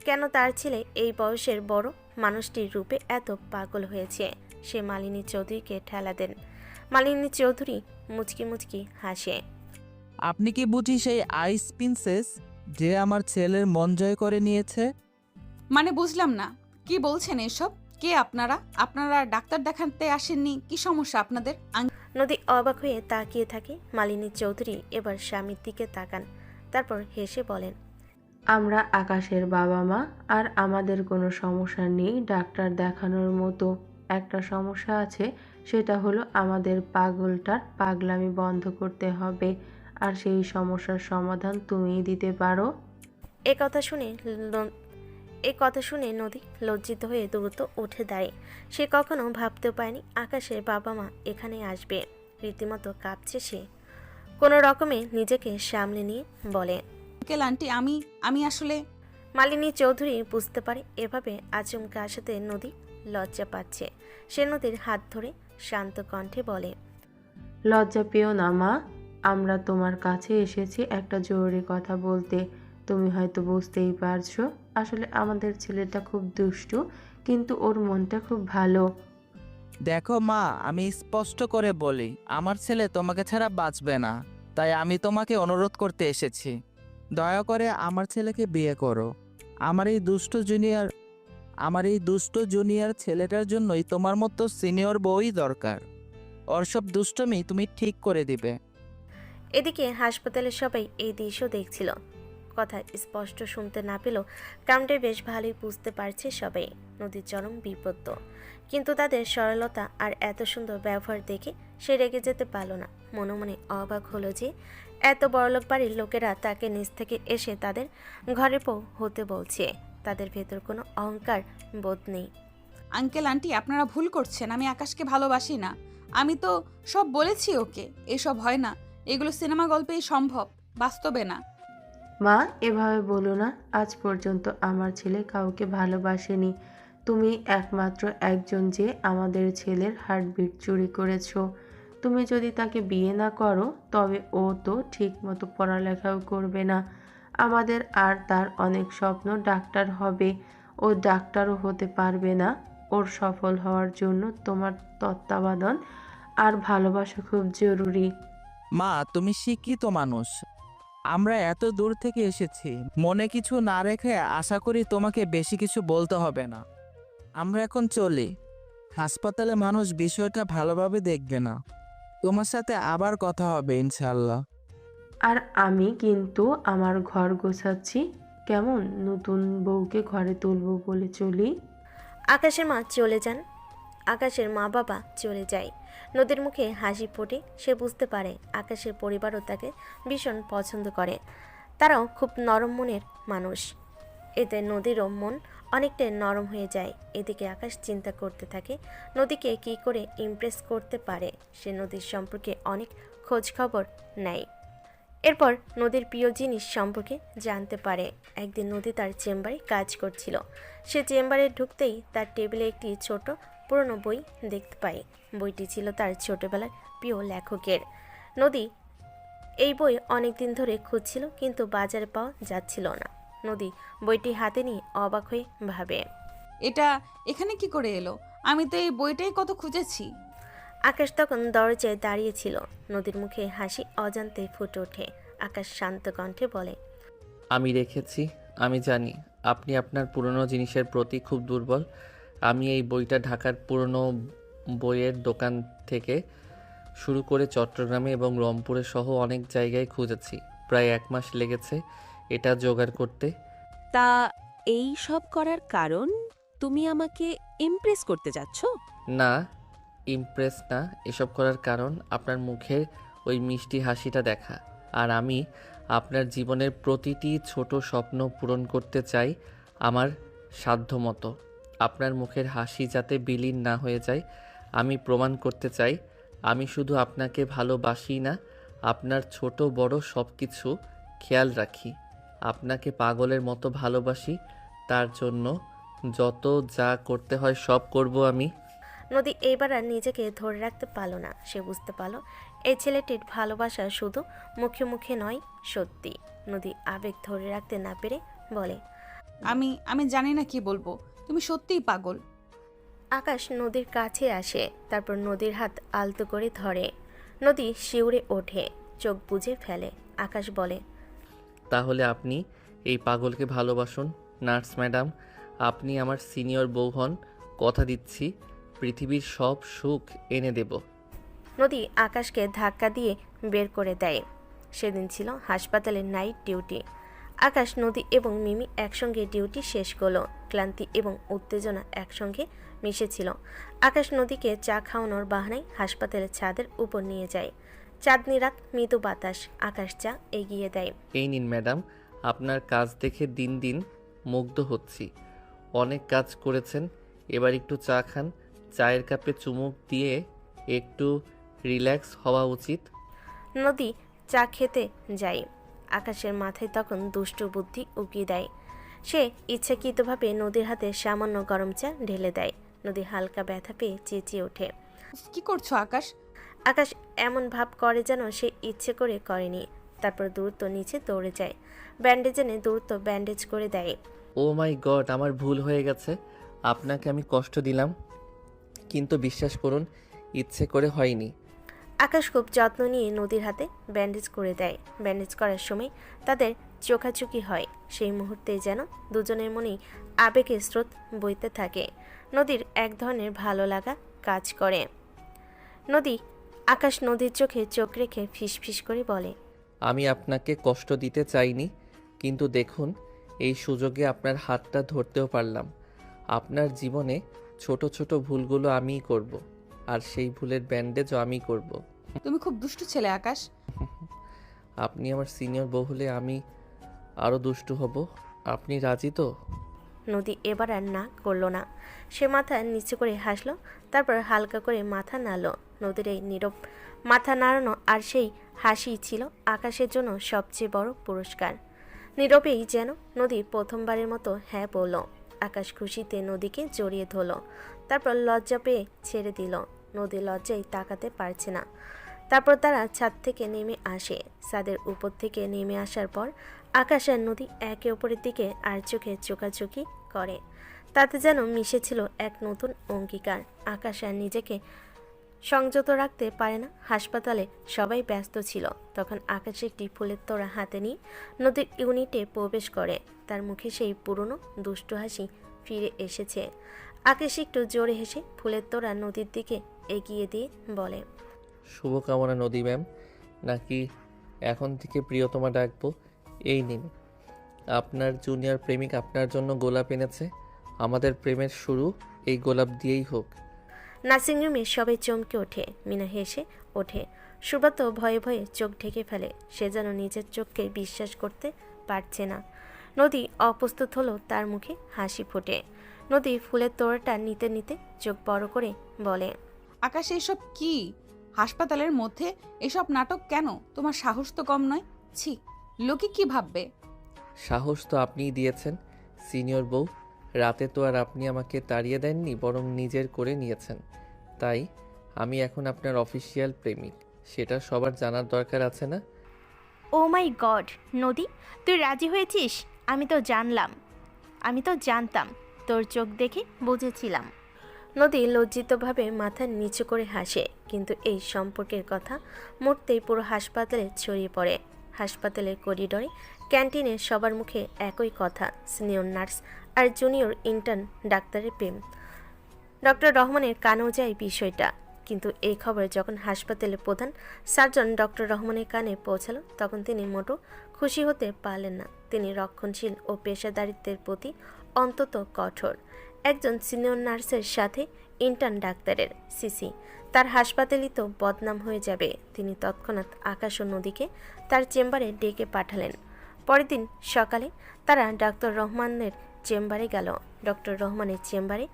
S3: কেন তার ছেলে এই বয়সের বড় মানুষটির রূপে এত পাগল হয়েছে। সে মালিনী চৌধুরীকে ঠেলা দেন। মালিনী চৌধুরী মুচকি মুচকি হাসে।
S12: আপনি কি বুঝি সেই আইস প্রিন্সেস যে আমার ছেলের মন জয় করে নিয়েছে?
S1: মানে বুঝলাম না, কি বলছেন এসব? কে আপনারা ডাক্তার দেখাতে আসেননি? কি সমস্যা আপনাদের?
S3: নদী অবাক হয়ে তাকিয়ে থাকে। মালিনী চৌধুরী এবার স্বামীর দিকে তাকান, তারপর হেসে বলেন,
S11: আমরা আকাশের বাবা মা, আর আমাদের কোনো সমস্যা নেই ডাক্তার দেখানোর মতো। একটা সমস্যা আছে, সেটা হলো আমাদের পাগলটার পাগলামি বন্ধ করতে হবে, আর সেই সমস্যার সমাধান তুমিই দিতে পারো।
S3: এই কথা শুনে নদী লজ্জিত হয়ে দ্রুত উঠে দাঁড়ায়। সে কখনো ভাবতেও পায়নি আকাশের বাবা মা এখানে আসবে। রীতিমতো কাঁপছে সে। কোনো রকমে নিজেকে সামলে নিয়ে বলে,
S1: আঙ্কেল আন্টি, আমি আসলে।
S3: মালিনী চৌধুরী বুঝতে পারে এভাবে আচমকা আসাতে নদী লজ্জা পাচ্ছে। সে নদীর হাত ধরে শান্ত কণ্ঠে বলে,
S11: লজ্জা পেও না মা, আমরা তোমার কাছে এসেছি একটা জরুরি কথা বলতে। তুমি হয়তো বুঝতেই পারছো, আসলে আমাদের ছেলেটা খুব দুষ্টু, কিন্তু ওর মনটা খুব ভালো।
S12: দেখো মা, আমি স্পষ্ট করে বলি, আমার ছেলে তোমাকে ছাড়া বাঁচবে না। তাই আমি তোমাকে অনুরোধ করতে এসেছি, দয়া করে আমার ছেলেকে বিয়ে করো। আমার এই দুষ্ট জুনিয়র ছেলেটার জন্যই তোমার মতো সিনিয়র বউই দরকার। ওর সব দুষ্টমি তুমি ঠিক করে দিবে।
S3: এদিকে হাসপাতালের সবাই এই দৃশ্য দেখছিল। কথা স্পষ্ট শুনতে না পেলেও কামটা বেশ ভালোই বুঝতে পারছে সবাই। নদীর চরম বিপদ, কিন্তু তাদের সরলতা আর এত সুন্দর ব্যবহার দেখে সে রেগে যেতে পারল না। মনে মনে অবাক হলো যে এত বড়লোক বাড়ির লোকেরা তাকে নিজ থেকে এসে তাদের ঘরে হতে বলছে। তাদের ভেতর কোনো অহংকার বোধ নেই।
S1: আঙ্কেল আন্টি, আপনারা ভুল করছেন। আমি আকাশকে ভালোবাসি না। আমি তো সব বলেছি ওকে। এসব হয় না, এগুলো সিনেমা গল্পেই সম্ভব, বাস্তবে না।
S11: মা, এভাবে বলো না। আজ পর্যন্ত আমার ছেলে কাউকে ভালোবাসেনি। তুমি একমাত্র একজন যে আমাদের ছেলের হার্টবিট চুরি করেছো। তুমি যদি তাকে বিয়ে না করো তবে ও তো ঠিকমতো পড়ালেখাও করবে না। আমাদের আর তার অনেক স্বপ্ন, ডাক্তার হবে। ও ডাক্তারও হতে পারবে না। ওর সফল হওয়ার জন্য তোমার তত্ত্বাবধান আর ভালোবাসা খুব জরুরি।
S12: মা, তুমি শিক্ষিত মানুষ। আমরা এত দূর থেকে এসেছি, মনে কিছু না রেখে আশা করি তোমাকে বেশি কিছু বলতে হবে না। আমরা এখন চলি। হাসপাতালে মানুষ বিষয়টা ভালোভাবে দেখবে না। তোমার সাথে আবার কথা হবে ইনশাআল্লাহ।
S11: আর আমি কিন্তু আমার ঘর গোছাচ্ছি। কেমন, নতুন বউকে ঘরে তুলবো বলে চলি?
S3: আকাশের মা চলে যান। আকাশের মা বাবা চলে যায়। নদীর মুখে হাসি ফোটে। সে বুঝতে পারে আকাশের পরিবারও তাকে ভীষণ পছন্দ করে। তারাও খুব নরম মনের মানুষ। এতে নদীরও মন অনেকটাই নরম হয়ে যায়। এদিকে আকাশ চিন্তা করতে থাকে নদীকে কী করে ইমপ্রেস করতে পারে। সে নদীর সম্পর্কে অনেক খোঁজ খবর নেয়। এরপর নদীর প্রিয় জিনিস সম্পর্কে জানতে পারে। একদিন নদী তার চেম্বারে কাজ করছিল। সে চেম্বারে ঢুকতেই তার টেবিলে একটি ছোট পুরনো বই দেখতে পায়। বইটি ছিল তার ছোটবেলার প্রিয় লেখকের। নদী এই বই অনেক দিন ধরে খুঁজছিল, কিন্তু বাজারে পাওয়া যাচ্ছিল না। নদী বইটি হাতে নিয়ে অবাক হয়ে ভাবে,
S1: এটা এখানে কি করে এলো? আমি তো এই বইটাই কত খুঁজেছি।
S3: আকাশ তখন দরজায় দাঁড়িয়েছিল। নদীর মুখে হাসি অজান্তে ফুটে ওঠে। আকাশ শান্ত কণ্ঠে বলে,
S2: আমি রেখেছি। আমি জানি আপনি আপনার পুরনো জিনিসের প্রতি খুব দুর্বল। আমি এই বইটা ঢাকার পুরনো বইয়ের দোকান থেকে শুরু করে চট্টগ্রামে এবং রংপুরে সহ অনেক জায়গায় খুঁজেছি। প্রায় 1 মাস লেগেছে এটা জোগাড় করতে।
S10: তা এই সব করার কারণ তুমি আমাকে ইমপ্রেস করতে যাচ্ছ?
S2: না, ইমপ্রেস না। এসব করার কারণ আপনার মুখের ওই মিষ্টি হাসিটা দেখা। আর আমি আপনার জীবনের প্রতিটি ছোট স্বপ্ন পূরণ করতে চাই আমার সাধ্যমতো। আপনার মুখের হাসি যাতে বিলীন না হয়ে যায়, আমি প্রমাণ করতে চাই আমি শুধু আপনাকে ভালোবাসি না, আপনার ছোট বড় সব কিছু খেয়াল রাখি। আপনাকে পাগলের মতো ভালোবাসি। তার জন্য যত যা করতে হয় সব করব আমি।
S3: নদী এইবার আর নিজেকে ধরে রাখতে পারল না। সে বুঝতে পারল এই ছেলেটির ভালোবাসা শুধু মুখে মুখে নয়, সত্যি। নদী আবেগ ধরে রাখতে না পেরে বলে,
S1: আমি জানি না কি বলবো। তুমি সত্যিই পাগল।
S3: আকাশ নদীর কাছে আসে, তারপর নদীর হাত আলতো করে ধরে। নদী শিউরে ওঠে, চোখ বুজে ফেলে। আকাশ বলে,
S2: তাহলে আপনি এই পাগলকে ভালোবাসুন নার্স ম্যাডাম। আপনি আমার সিনিয়র বউ হন। কথা দিচ্ছি পৃথিবীর সব সুখ এনে দেব।
S3: নদী আকাশকে ধাক্কা দিয়ে বের করে দেয়। সেদিন ছিল হাসপাতালের নাইট ডিউটি। আকাশ, নদী এবং মিমি একসঙ্গে ডিউটি শেষ করলো। ক্লান্তি এবং উত্তেজনা একসঙ্গে মিশেছিল। আকাশ নদীকে চা খাওয়ানোর বাহানায় হাসপাতালের ছাদের উপর নিয়ে যায়। চাঁদনি রাত, মৃদু বাতাস। আকাশ চা এগিয়ে দেয়।
S2: এই নিন ম্যাডাম, আপনার কাজ দেখে দিন দিন মুগ্ধ হচ্ছি। অনেক কাজ করেছেন, এবার একটু চা খান। চায়ের কাপে চুমুক দিয়ে একটু রিল্যাক্স হওয়া উচিত।
S3: নদী চা খেতে যায়। আকাশের মাথায় তখন দুষ্টু বুদ্ধি উকিয়ে দেয়। সে ইচ্ছাকৃতভাবে নদীর হাতে সামান্য গরম চা ঢেলে দেয়। নদী হালকা ব্যথা পেয়ে চেঁচিয়ে ওঠে।
S1: কি করছো আকাশ?
S3: আকাশ এমন ভাব করে যেন সে ইচ্ছে করে করেনি। তারপর দ্রুত নিচে দৌড়ে যায়। ব্যান্ডেজ এনে দ্রুত ব্যান্ডেজ করে দেয়।
S2: ও মাই গড, আমার ভুল হয়ে গেছে। আপনাকে আমি কষ্ট দিলাম, কিন্তু বিশ্বাস করুন ইচ্ছে করে হয়নি।
S3: আকাশ খুব যত্ন নিয়ে নদীর হাতে ব্যান্ডেজ করে দেয়। ব্যান্ডেজ করার সময় তাদের চোখাচোখি হয়। সেই মুহূর্তে যেন দুজনের মনেই আবেগের স্রোত বইতে থাকে। নদীর এক ধরনের ভালো লাগা কাজ করে। আকাশ নদীর চোখে চোখ রেখে ফিসফিস করে বলে,
S2: আমি আপনাকে কষ্ট দিতে চাইনি, কিন্তু দেখুন এই সুযোগে আপনার হাতটা ধরতেও পারলাম। আপনার জীবনে ছোট ছোট ভুলগুলো আমিই করব, আর সেই ভুলের ব্যান্ডেজও আমি করব।
S1: তুমি খুব দুষ্টু ছেলে আকাশ।
S2: আপনি আমার সিনিয়র বউ হলে আমি আরও দুষ্টু হব। আপনি রাজি তো?
S3: নদী এবার আর না করলো না। সে মাথা নিচু করে হাসলো, তারপর হালকা করে মাথা নাড়ল। নদীর এই নীরব মাথা নাড়ানো আর সেই হাসি ছিল আকাশের জন্য সবচেয়ে বড় পুরস্কার। নীরবেই যেন নদী প্রথমবারের মতো হ্যাঁ বলল। আকাশ খুশিতে নদীকে জড়িয়ে ধরল, তারপর লজ্জা পেয়ে ছেড়ে দিল। নদী লজ্জায় তাকাতে পারছে না। তারপর তারা ছাদ থেকে নেমে আসে। ছাদের উপর থেকে নেমে আসার পর আকাশ আর নদী একে অপরের দিকে আর চোখে চোখাচোখি করে। তাতে যেন মিশেছিল এক নতুন অঙ্গীকার। আকাশ আর নিজেকে সংযত রাখতে পারে না। হাসপাতালে সবাই ব্যস্ত ছিল। তখন আকাশ একটি ফুলের তোড়া হাতে নিয়ে নদীর ইউনিটে প্রবেশ করে। তার মুখে সেই পুরনো দুষ্টু হাসি ফিরে এসেছে। আকাশ একটু জোরে হেসে ফুলের তোড়া নদীর দিকে এগিয়ে দিয়ে বলে,
S2: শুভকামনা নদী ম্যাম, নাকি এখন থেকে প্রিয়তমা ডাকবো? এই নিন, আপনার জুনিয়র প্রেমিক আপনার জন্য গোলাপ এনেছে। আমাদের প্রেমের শুরু এই গোলাপ দিয়েই হোক।
S3: নার্সিংরুমে সবাই চমকে ওঠে। মিনা হেসে ওঠে। সুব্রত ভয়ে ভয়ে চোখ ঢেকে ফেলে। সে যেন নিজের চোখকে বিশ্বাস করতে পারছে না। নদী অপ্রস্তুত হলো, তার মুখে হাসি ফোটে। নদী ফুলের তোড়াটা নিতে নিতে চোখ বড় করে বলে,
S1: আকাশ এসব কি? হাসপাতালের মধ্যে এসব নাটক কেন? তোমার সাহস তো কম নয়। ছি, লোকে কি ভাববে?
S2: সাহস তো আপনিই দিয়েছেন সিনিয়র বউ। রাতে তো আর আপনি আমাকে তাড়িয়ে দেননি, বরং নিজের করে নিয়েছেন। তাই আমি এখন আপনার অফিসিয়াল প্রেমিক, সেটা সবার জানার দরকার আছে না?
S8: ও মাই গড নদী, তুই রাজি হয়েছিস? আমি তো জানতাম, তোর চোখ দেখে বুঝেছিলাম।
S3: নদী লজ্জিতভাবে মাথা নিচু করে হাসে। কিন্তু এই সম্পর্কের কথা মুহূর্তেই পুরো হাসপাতালে ছড়িয়ে পড়ে। হাসপাতালের করিডোরে, ক্যান্টিনে সবার মুখে একই কথা, সিনিয়র নার্স আর জুনিয়র ইন্টার্ন ডাক্তারের প্রেম। ডক্টর রহমানের কানেও যায় বিষয়টা। কিন্তু এই খবর যখন হাসপাতালের প্রধান সার্জন ডক্টর রহমানের কানে পৌঁছালো, তখন তিনি মোটো খুশি হতে পারলেন না। তিনি রক্ষণশীল ও পেশাদারিত্বের প্রতি অন্তত কঠোর। একজন সিনিয়র নার্সের সাথে ইন্টার্ন ডাক্তারের সিসি, তার হাসপাতালই তো বদনাম হয়ে যাবে। তিনি তৎক্ষণাৎ আকাশ ও নদীকে তার চেম্বারে ডেকে পাঠালেন। পরের দিন সকালে তারা ডক্টর রহমানের চেম্বারে গেল। ডক্টর রহমানের চেম্বারে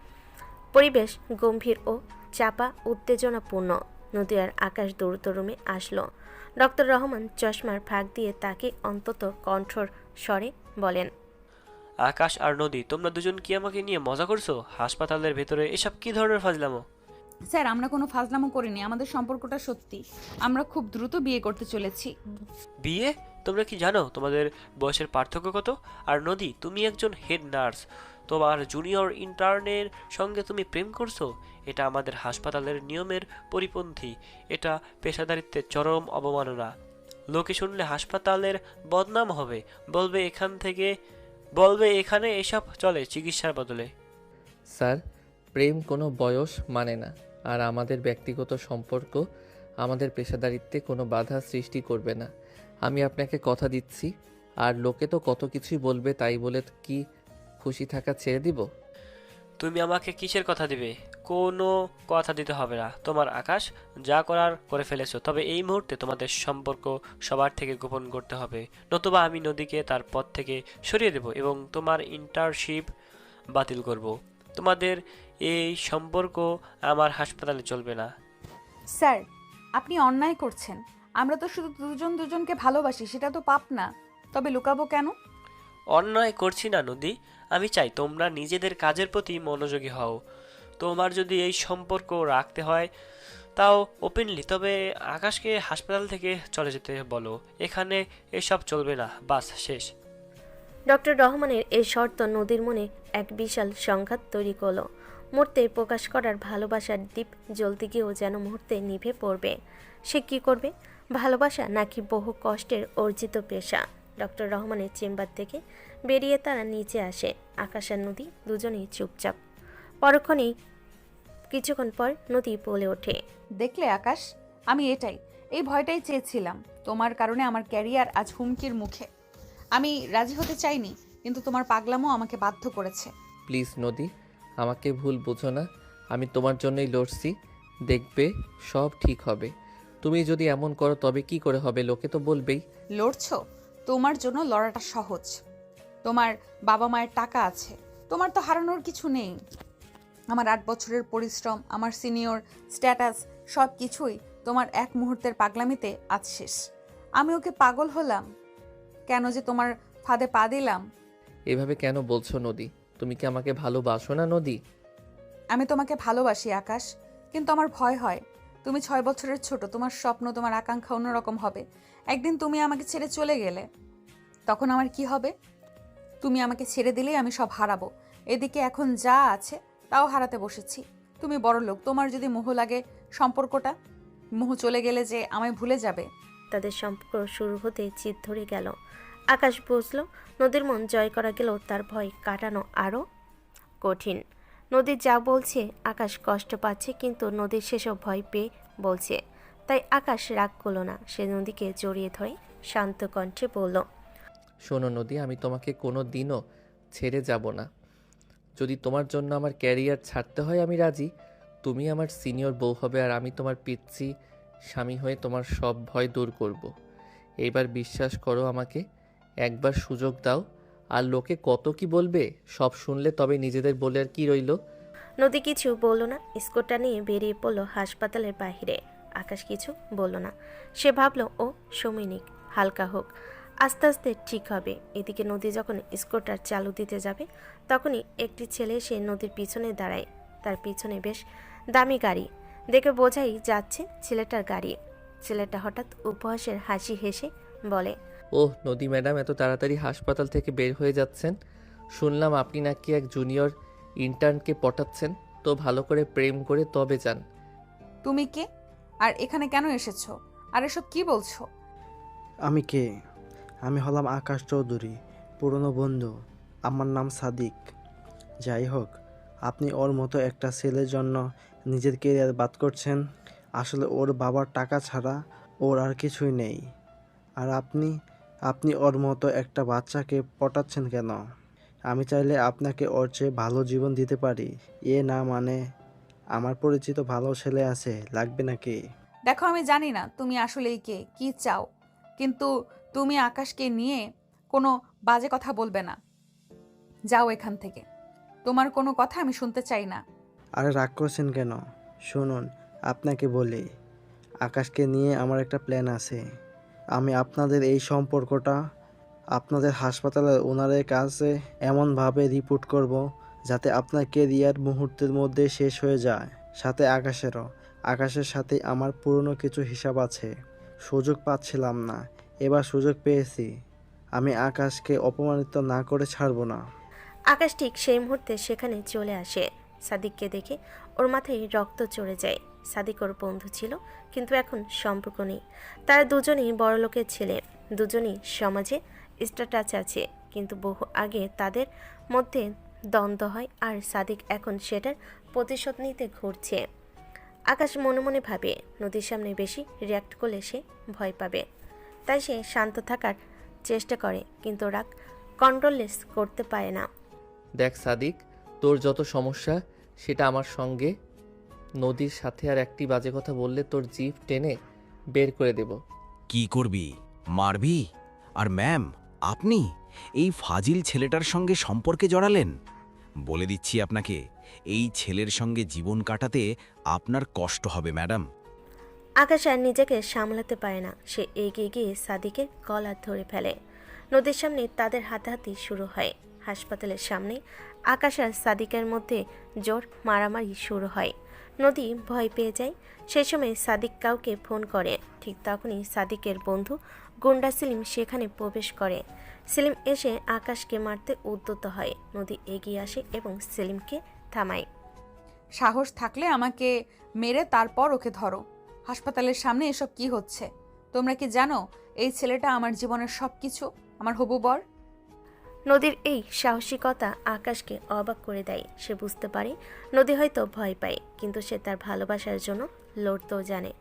S3: পরিবেশ গম্ভীর ও চাপা উত্তেজনাপূর্ণ। নদী আর আকাশ দ্রুত রুমে আসলো। ডক্টর রহমান চশমার ফাঁক দিয়ে তাকে অন্তত কণ্ঠর স্বরে বলেন,
S9: আকাশ আর নদী, তোমরা দুজন কি আমাকে নিয়ে মজা করছো? হাসপাতালের ভেতরে এসব কি ধরনের ফাজলামো?
S1: স্যার, আমরা কোনো ফাজলামো করিনি। আমাদের সম্পর্কটা সত্যি। আমরা খুব দ্রুত বিয়ে করতে চলেছি।
S9: বিয়ে? তোমরা কি জানো তোমাদের বয়সের পার্থক্য কত? আর নদী, তুমি একজন হেড নার্স, তোমার জুনিয়র ইন্টার্নের সঙ্গে তুমি প্রেম করছো? এটা আমাদের হাসপাতালের নিয়মের পরিপন্থী। এটা পেশাদারিত্বের চরম অবমাননা। লোকে শুনলে হাসপাতালের বদনাম হবে, বলবে এখানে এসব চলে চিকিৎসার বদলে।
S2: স্যার, প্রেম কোনো বয়স মানে না। আর আমাদের ব্যক্তিগত সম্পর্ক আমাদের পেশাদারিত্বে কোনো বাধা সৃষ্টি করবে না। আমি আপনাকে কথা দিচ্ছি। আর লোকে তো কত কিছুই বলবে, তাই বলে কি খুশি থাকা ছেড়ে দিব?
S9: তুমি আমাকে কিসের কথা দিবে? কোনো কথা দিতে হবে না। তোমার আকাশ যা করার করে ফেলেছো, তবে এই মুহূর্তে তোমাদের সম্পর্ক সবার থেকে গোপন করতে হবে, নতুবা আমি নদীকে তার পথ থেকে সরিয়ে দেব এবং তোমার ইন্টার্নশিপ বাতিল করব। তোমাদের এই সম্পর্ক আমার হাসপাতালে চলবে না।
S1: স্যার, আপনি অন্যায় করছেন। আমরা তো শুধু দুজন দুজনকে ভালোবাসি, সেটা তো পাপ না। তবে লুকাবো কেন?
S9: অন্যায় করছি না নদী, আমি চাই তোমরা নিজেদের কাজের প্রতি মনোযোগী হও। তোমার যদি এই সম্পর্ক রাখতে হয় তাও ওপেনলি, তবে আকাশকে হাসপাতাল থেকে চলে যেতে বলো। এখানে এসব চলবে না, বাস শেষ।
S3: ডক্টর রহমানের এই শর্ত নদীর মনে এক বিশাল সংঘাত তৈরি করলো। মুহূর্তে প্রকাশ করার ভালোবাসার দ্বীপ জ্বলতে গিয়েও যেন মুহূর্তে নিভে পড়বে। সে কি করবে? ভালোবাসা নাকি বহু কষ্টের অর্জিত পেশা? ডক্টর রহমানের চেম্বার থেকে বেরিয়ে তারা নিচে আসে। আকাশ আর নদী দুজনেই চুপচাপ। কিছুক্ষণ পর নদী বলে ওঠে,
S1: দেখলে আকাশ, আমি এই ভয়টাই চেয়েছিলাম। তোমার কারণে আমার ক্যারিয়ার আজ হুমকির মুখে। আমি রাজি হতে চাইনি, কিন্তু তোমার পাগলামো আমাকে বাধ্য করেছে।
S2: প্লিজ নদী, আমাকে ভুল বুঝো না। আমি তোমার জন্যই লড়ছি। দেখবে সব ঠিক হবে। তুমি যদি এমন করো তবে কি করে হবে? লোকে তো বলবেই।
S1: লড়ছো? তোমার জন্য লড়াটা সহজ। তোমার বাবা মায়ের টাকা আছে, তোমার তো হারানোর কিছু নেই। আমার 8 বছরের পরিশ্রম, আমার সিনিয়র স্ট্যাটাস, সব কিছুই তোমার এক মুহূর্তের পাগলামিতে আজ শেষ। আমি ওকে পাগল হলাম কেন যে তোমার ফাঁদে পা দিলাম?
S2: এভাবে কেন বলছো নদী? তুমি কি আমাকে ভালোবাসো না নদী?
S1: আমি তোমাকে ভালোবাসি আকাশ, কিন্তু আমার ভয় হয়। তুমি 6 বছরের ছোট, তোমার স্বপ্ন, তোমার আকাঙ্ক্ষা অন্যরকম হবে। একদিন তুমি আমাকে ছেড়ে চলে গেলে, তখন আমার কি হবে? তুমি আমাকে ছেড়ে দিলেই আমি সব হারাবো। এদিকে এখন যা আছে তাও হারাতে বসেছি। তুমি বড় লোক, তোমার যদি মোহ লাগে সম্পর্কটা, মোহ চলে গেলে যে আমায় ভুলে যাবে।
S3: তাদের সম্পর্ক শুরু হতে জিদ ধরে গেল। আকাশ বুঝলো নদীর মন জয় করা গেলেও তার ভয় কাটানো আরও কঠিন। নদী যা বলছে আকাশ কষ্ট পাচ্ছে, কিন্তু নদীর সেসব ভয় পেয়ে বলছে। তাই আকাশ রাগ করলো না, সে নদীকে জড়িয়ে ধরে শান্ত কণ্ঠে বলল,
S2: শোনো নদী, আমি তোমাকে কোনো দিনও ছেড়ে যাব না। যদি তোমার জন্য আমার ক্যারিয়ার ছাড়তে হয় আমি রাজি। তুমি আমার সিনিয়র বউ হবে আর আমি তোমার পিচ্ছি স্বামী হয়ে তোমার সব ভয় দূর করব। এইবার বিশ্বাস করো আমাকে, একবার সুযোগ দাও। আর লোকে কত কি বলবে সব শুনলে তবে নিজেদের বলে আর কি রইল।
S3: নদী কিছু বলল না, স্কুটার নিয়ে বেরিয়ে পড়লো হাসপাতালের বাইরে। আকাশ কিছু বলল না, সে ভাবলো ও সময় নিক, হালকা হোক, আস্তে আস্তে ঠিক হবে। এদিকে নদী যখন স্কুটার চালু দিতে যাবে তখনই একটি ছেলে এসে নদীর পিছনে দাঁড়ায়। তার পিছনে বেশ দামি গাড়ি, দেখে বোঝাই যাচ্ছে ছেলেটার গাড়ি। ছেলেটা হঠাৎ উপহাসের হাসি হেসে বলে,
S2: ওহ নদী ম্যাডাম, এত তাড়াতাড়ি হাসপাতাল থেকে বের হয়ে যাচ্ছেন? শুনলাম আপনি নাকি এক জুনিয়র ইন্টার্নকে পটাচ্ছেন। তো ভালো করে প্রেম করে তবে যান।
S1: তুমি কে আর এখানে কেন এসেছো? আর এসব কি বলছো?
S13: আমি কে? আমি হলাম আকাশ চৌধুরী, পুরনো বন্ধু। আমার নাম সাদিক। যাই হোক, আপনি ওর মতো একটা ছেলের জন্য নিজের কেরিয়ার বাদ করছেন। আসলে ওর বাবার টাকা ছাড়া ওর আর কিছুই নেই। আর আপনি ওর মতো একটা বাচ্চাকে পটাচ্ছেন কেন? আমি চাইলে আপনাকে ওর চেয়ে ভালো জীবন দিতে পারি। এ না মানে আমার পরিচিত ভালো ছেলে আছে, লাগবে নাকি?
S1: দেখো, আমি জানি না তুমি আসলেই কে, কি চাও, কিন্তু তুমি আকাশকে নিয়ে কোনো বাজে কথা বলবে না। যাও এখান থেকে, তোমার কোনো কথা আমি শুনতে চাই না।
S13: আরে রাগ করছেন কেন? শুনুন, আপনাকে বলি, আকাশকে নিয়ে আমার একটা প্ল্যান আছে। আমি আপনাদের এই সম্পর্কটা আপনাদের হাসপাতালের ওনারের কাছে এমনভাবে রিপোর্ট করব যাতে আপনার কেরিয়ার মুহূর্তের মধ্যে শেষ হয়ে যায়। সাথে আকাশেরও। আকাশের সাথে আমার পুরনো কিছু হিসাব আছে। সুযোগ পাচ্ছিলাম না, এবার সুযোগ পেয়েছি। আমি আকাশকে অপমানিত না করে ছাড়বো না।
S3: আকাশ ঠিক সেই মুহূর্তে সেখানে চলে আসে। সাদিককে দেখে ওর মাথায় রক্ত চড়ে যায়। সাদিক ওর বন্ধু ছিল, কিন্তু এখন সম্পর্ক নেই। তারা দুজনেই বড়লোকের ছেলে, দুজনেই সমাজে স্ট্যাটাস আছে, কিন্তু বহু আগে তাদের মধ্যে দ্বন্দ্ব হয় আর সাদিক এখন সেটার প্রতিশোধ নিতে ঘুরছে। আকাশ মনে মনে ভাবে নদীর সামনে বেশি রিয়াক্ট করলে সে ভয় পাবে, তাই সে শান্ত থাকার চেষ্টা করে, কিন্তু রাগ কন্ট্রোললেস করতে পারে না।
S2: দেখ সাদিক, তোর যত সমস্যা সেটা আমার সঙ্গে। নদীর সাথে আর একটি বাজে কথা বললে তোর জিভ টেনে বের করে দেব।
S14: কি করবি? মারবি? আর ম্যাম, আপনি এই ফাজিল ছেলেটার সঙ্গে সম্পর্কে জড়ালেন? বলে দিচ্ছি আপনাকে, এই ছেলের সঙ্গে জীবন কাটাতে আপনার কষ্ট হবে ম্যাডাম।
S3: আকাশ আর নিজেকে সামলাতে পারে না, সে এগিয়ে গিয়ে সাদিকের গলা ধরে ফেলে। নদীর সামনে তাদের হাতাহাতি শুরু হয়। হাসপাতালের সামনে আকাশ আর সাদিকের মধ্যে জোর মারামারি শুরু হয়। নদী ভয় পেয়ে যায়। সেই সময় সাদিক কাউকে ফোন করে। ঠিক তখনই সাদিকের বন্ধু গুন্ডা সেলিম সেখানে প্রবেশ করে। সেলিম এসে আকাশকে মারতে উদ্যত হয়। নদী এগিয়ে আসে এবং সেলিমকে থামায়।
S1: সাহস থাকলে আমাকে মেরে তারপর ওকে ধরো। হাসপাতালের সামনে এসব কি হচ্ছে? তোমরা কি জানো এই ছেলেটা আমার জীবনের সব কিছু, আমার হবু বর?
S3: নদীর এই সাহসিকতা আকাশকে অবাক করে দেয়। সে বুঝতে পারে নদী হয়তো ভয় পায়, কিন্তু সে তার ভালোবাসার জন্য লড়তেও জানে।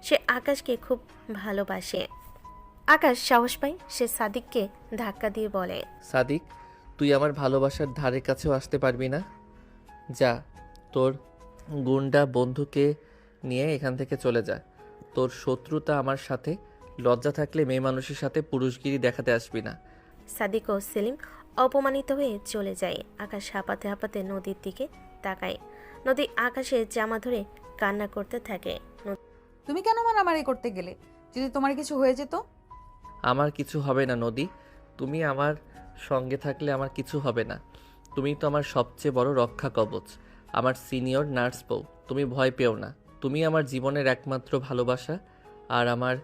S3: সে আকাশকে খুব ভালোবাসে। আকাশ সাহস পায়, সে সাদিককে ধাক্কা দিয়ে বলে,
S2: সাদিক, তুই আমার ভালোবাসার ধারে কাছেও আসতে পারবি না। যা, তোর গুন্ডা বন্ধুকে নিয়ে এখান থেকে চলে যা। তোর শত্রুতা আমার সাথে, লজ্জা থাকলে মেয়ে মানুষের সাথে পুরুষগিরি দেখাতে আসবি না।
S3: সাদিক ও সেলিম অপমানিত হয়ে চলে যায়। আকাশ হাঁপাতে হাঁপাতে নদীর দিকে তাকায়। নদী আকাশের জামা ধরে কান্না করতে থাকে।
S1: তুমি কেন মারামারি করতে গেলে? যদি তোমার কিছু হয়ে যেত?
S2: আমার কিছু হবে না নদী, তুমি আমার সঙ্গে থাকলে আমার কিছু হবে না। তুমি তো আমার সবচেয়ে বড় রক্ষা কবচ, আমার সিনিয়র নার্স বউ। তুমি ভয় পেও না, তুমি আমার জীবনের একমাত্র ভালোবাসা আর আমার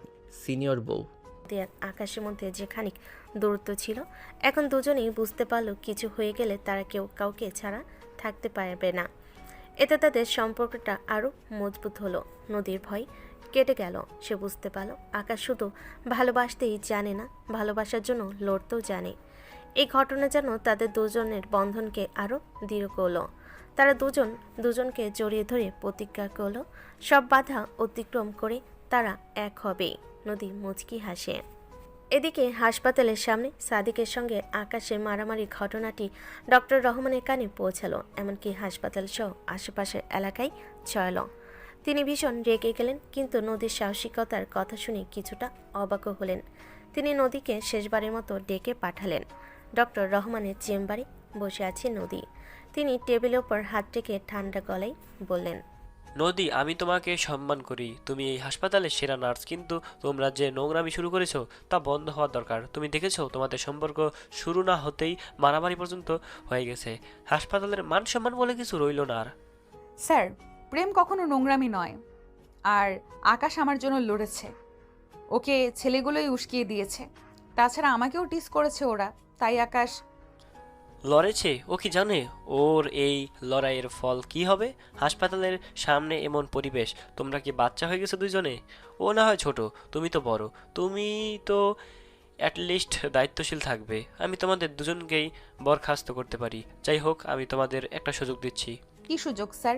S2: সিনিয়র বউ।
S3: নদী আর আকাশের মধ্যে যে খানিক দূরত্ব ছিল, এখন দুজনেই বুঝতে পারলো কিছু হয়ে গেলে তারা কেউ কাউকে ছাড়া থাকতে পারবে না। এতে তাদের সম্পর্কটা আরও মজবুত হলো। নদীর ভয় কেটে গেল। সে বুঝতে পারল আকাশ শুধু ভালোবাসতেই জানে না, ভালোবাসার জন্য লড়তেও জানে। এই ঘটনা যেন তাদের দুজনের বন্ধনকে আরও দৃঢ় করলো। তারা দুজনকে জড়িয়ে ধরে প্রতিজ্ঞা করলো সব বাধা অতিক্রম করে তারা এক হবে। নদী মুচকি হাসে। এদিকে হাসপাতালের সামনে সাদিকের সঙ্গে আকাশের মারামারির ঘটনাটি ডক্টর রহমানের কানে পৌঁছালো। এমনকি হাসপাতাল সহ আশেপাশের এলাকায় ছড়ালো। তিনি ভীষণ রেগে গেলেন, কিন্তু নদীর সাহসিকতার কথা শুনে কিছুটা অবাক হলেন। তিনি নদীকে শেষবারের মতো ডেকে পাঠালেন। ডক্টর রহমানের চেম্বারে বসে আছে নদী। তিনি টেবিলের ওপর হাত রেখে ঠান্ডা গলায় বললেন,
S9: নদী, আমি তোমাকে সম্মান করি, তুমি এই হাসপাতালের সেরা নার্স, কিন্তু তোমরা যে নোংরামি শুরু করেছো তা বন্ধ হওয়া দরকার। তুমি দেখেছো তোমাদের সম্পর্ক শুরু না হতেই মারামারি পর্যন্ত হয়ে গেছে। হাসপাতালের মান সম্মান বলে কিছু রইলো না আর।
S1: স্যার, প্রেম কখনো নোংরামি নয়। আর আকাশ আমার জন্য লড়েছে, ওকে ছেলেগুলোই উস্কিয়ে দিয়েছে। তাছাড়া আমাকেও টিস করেছে ওরা, তাই আকাশ
S9: লড়েছে। ও কি জানে ওর এই লড়াইয়ের ফল কি হবে? হাসপাতালের সামনে এমন পরিবেশ, তোমরা কি বাচ্চা হয়ে গেছো দুজনে? ও না হয় ছোট, তুমি তো বড়, তুমি তো অ্যাটলিস্ট দায়িত্বশীল থাকবে। আমি তোমাদের দুজনকেই বরখাস্ত করতে পারি। যাই হোক, আমি তোমাদের একটা সুযোগ দিচ্ছি।
S1: কি সুযোগ স্যার?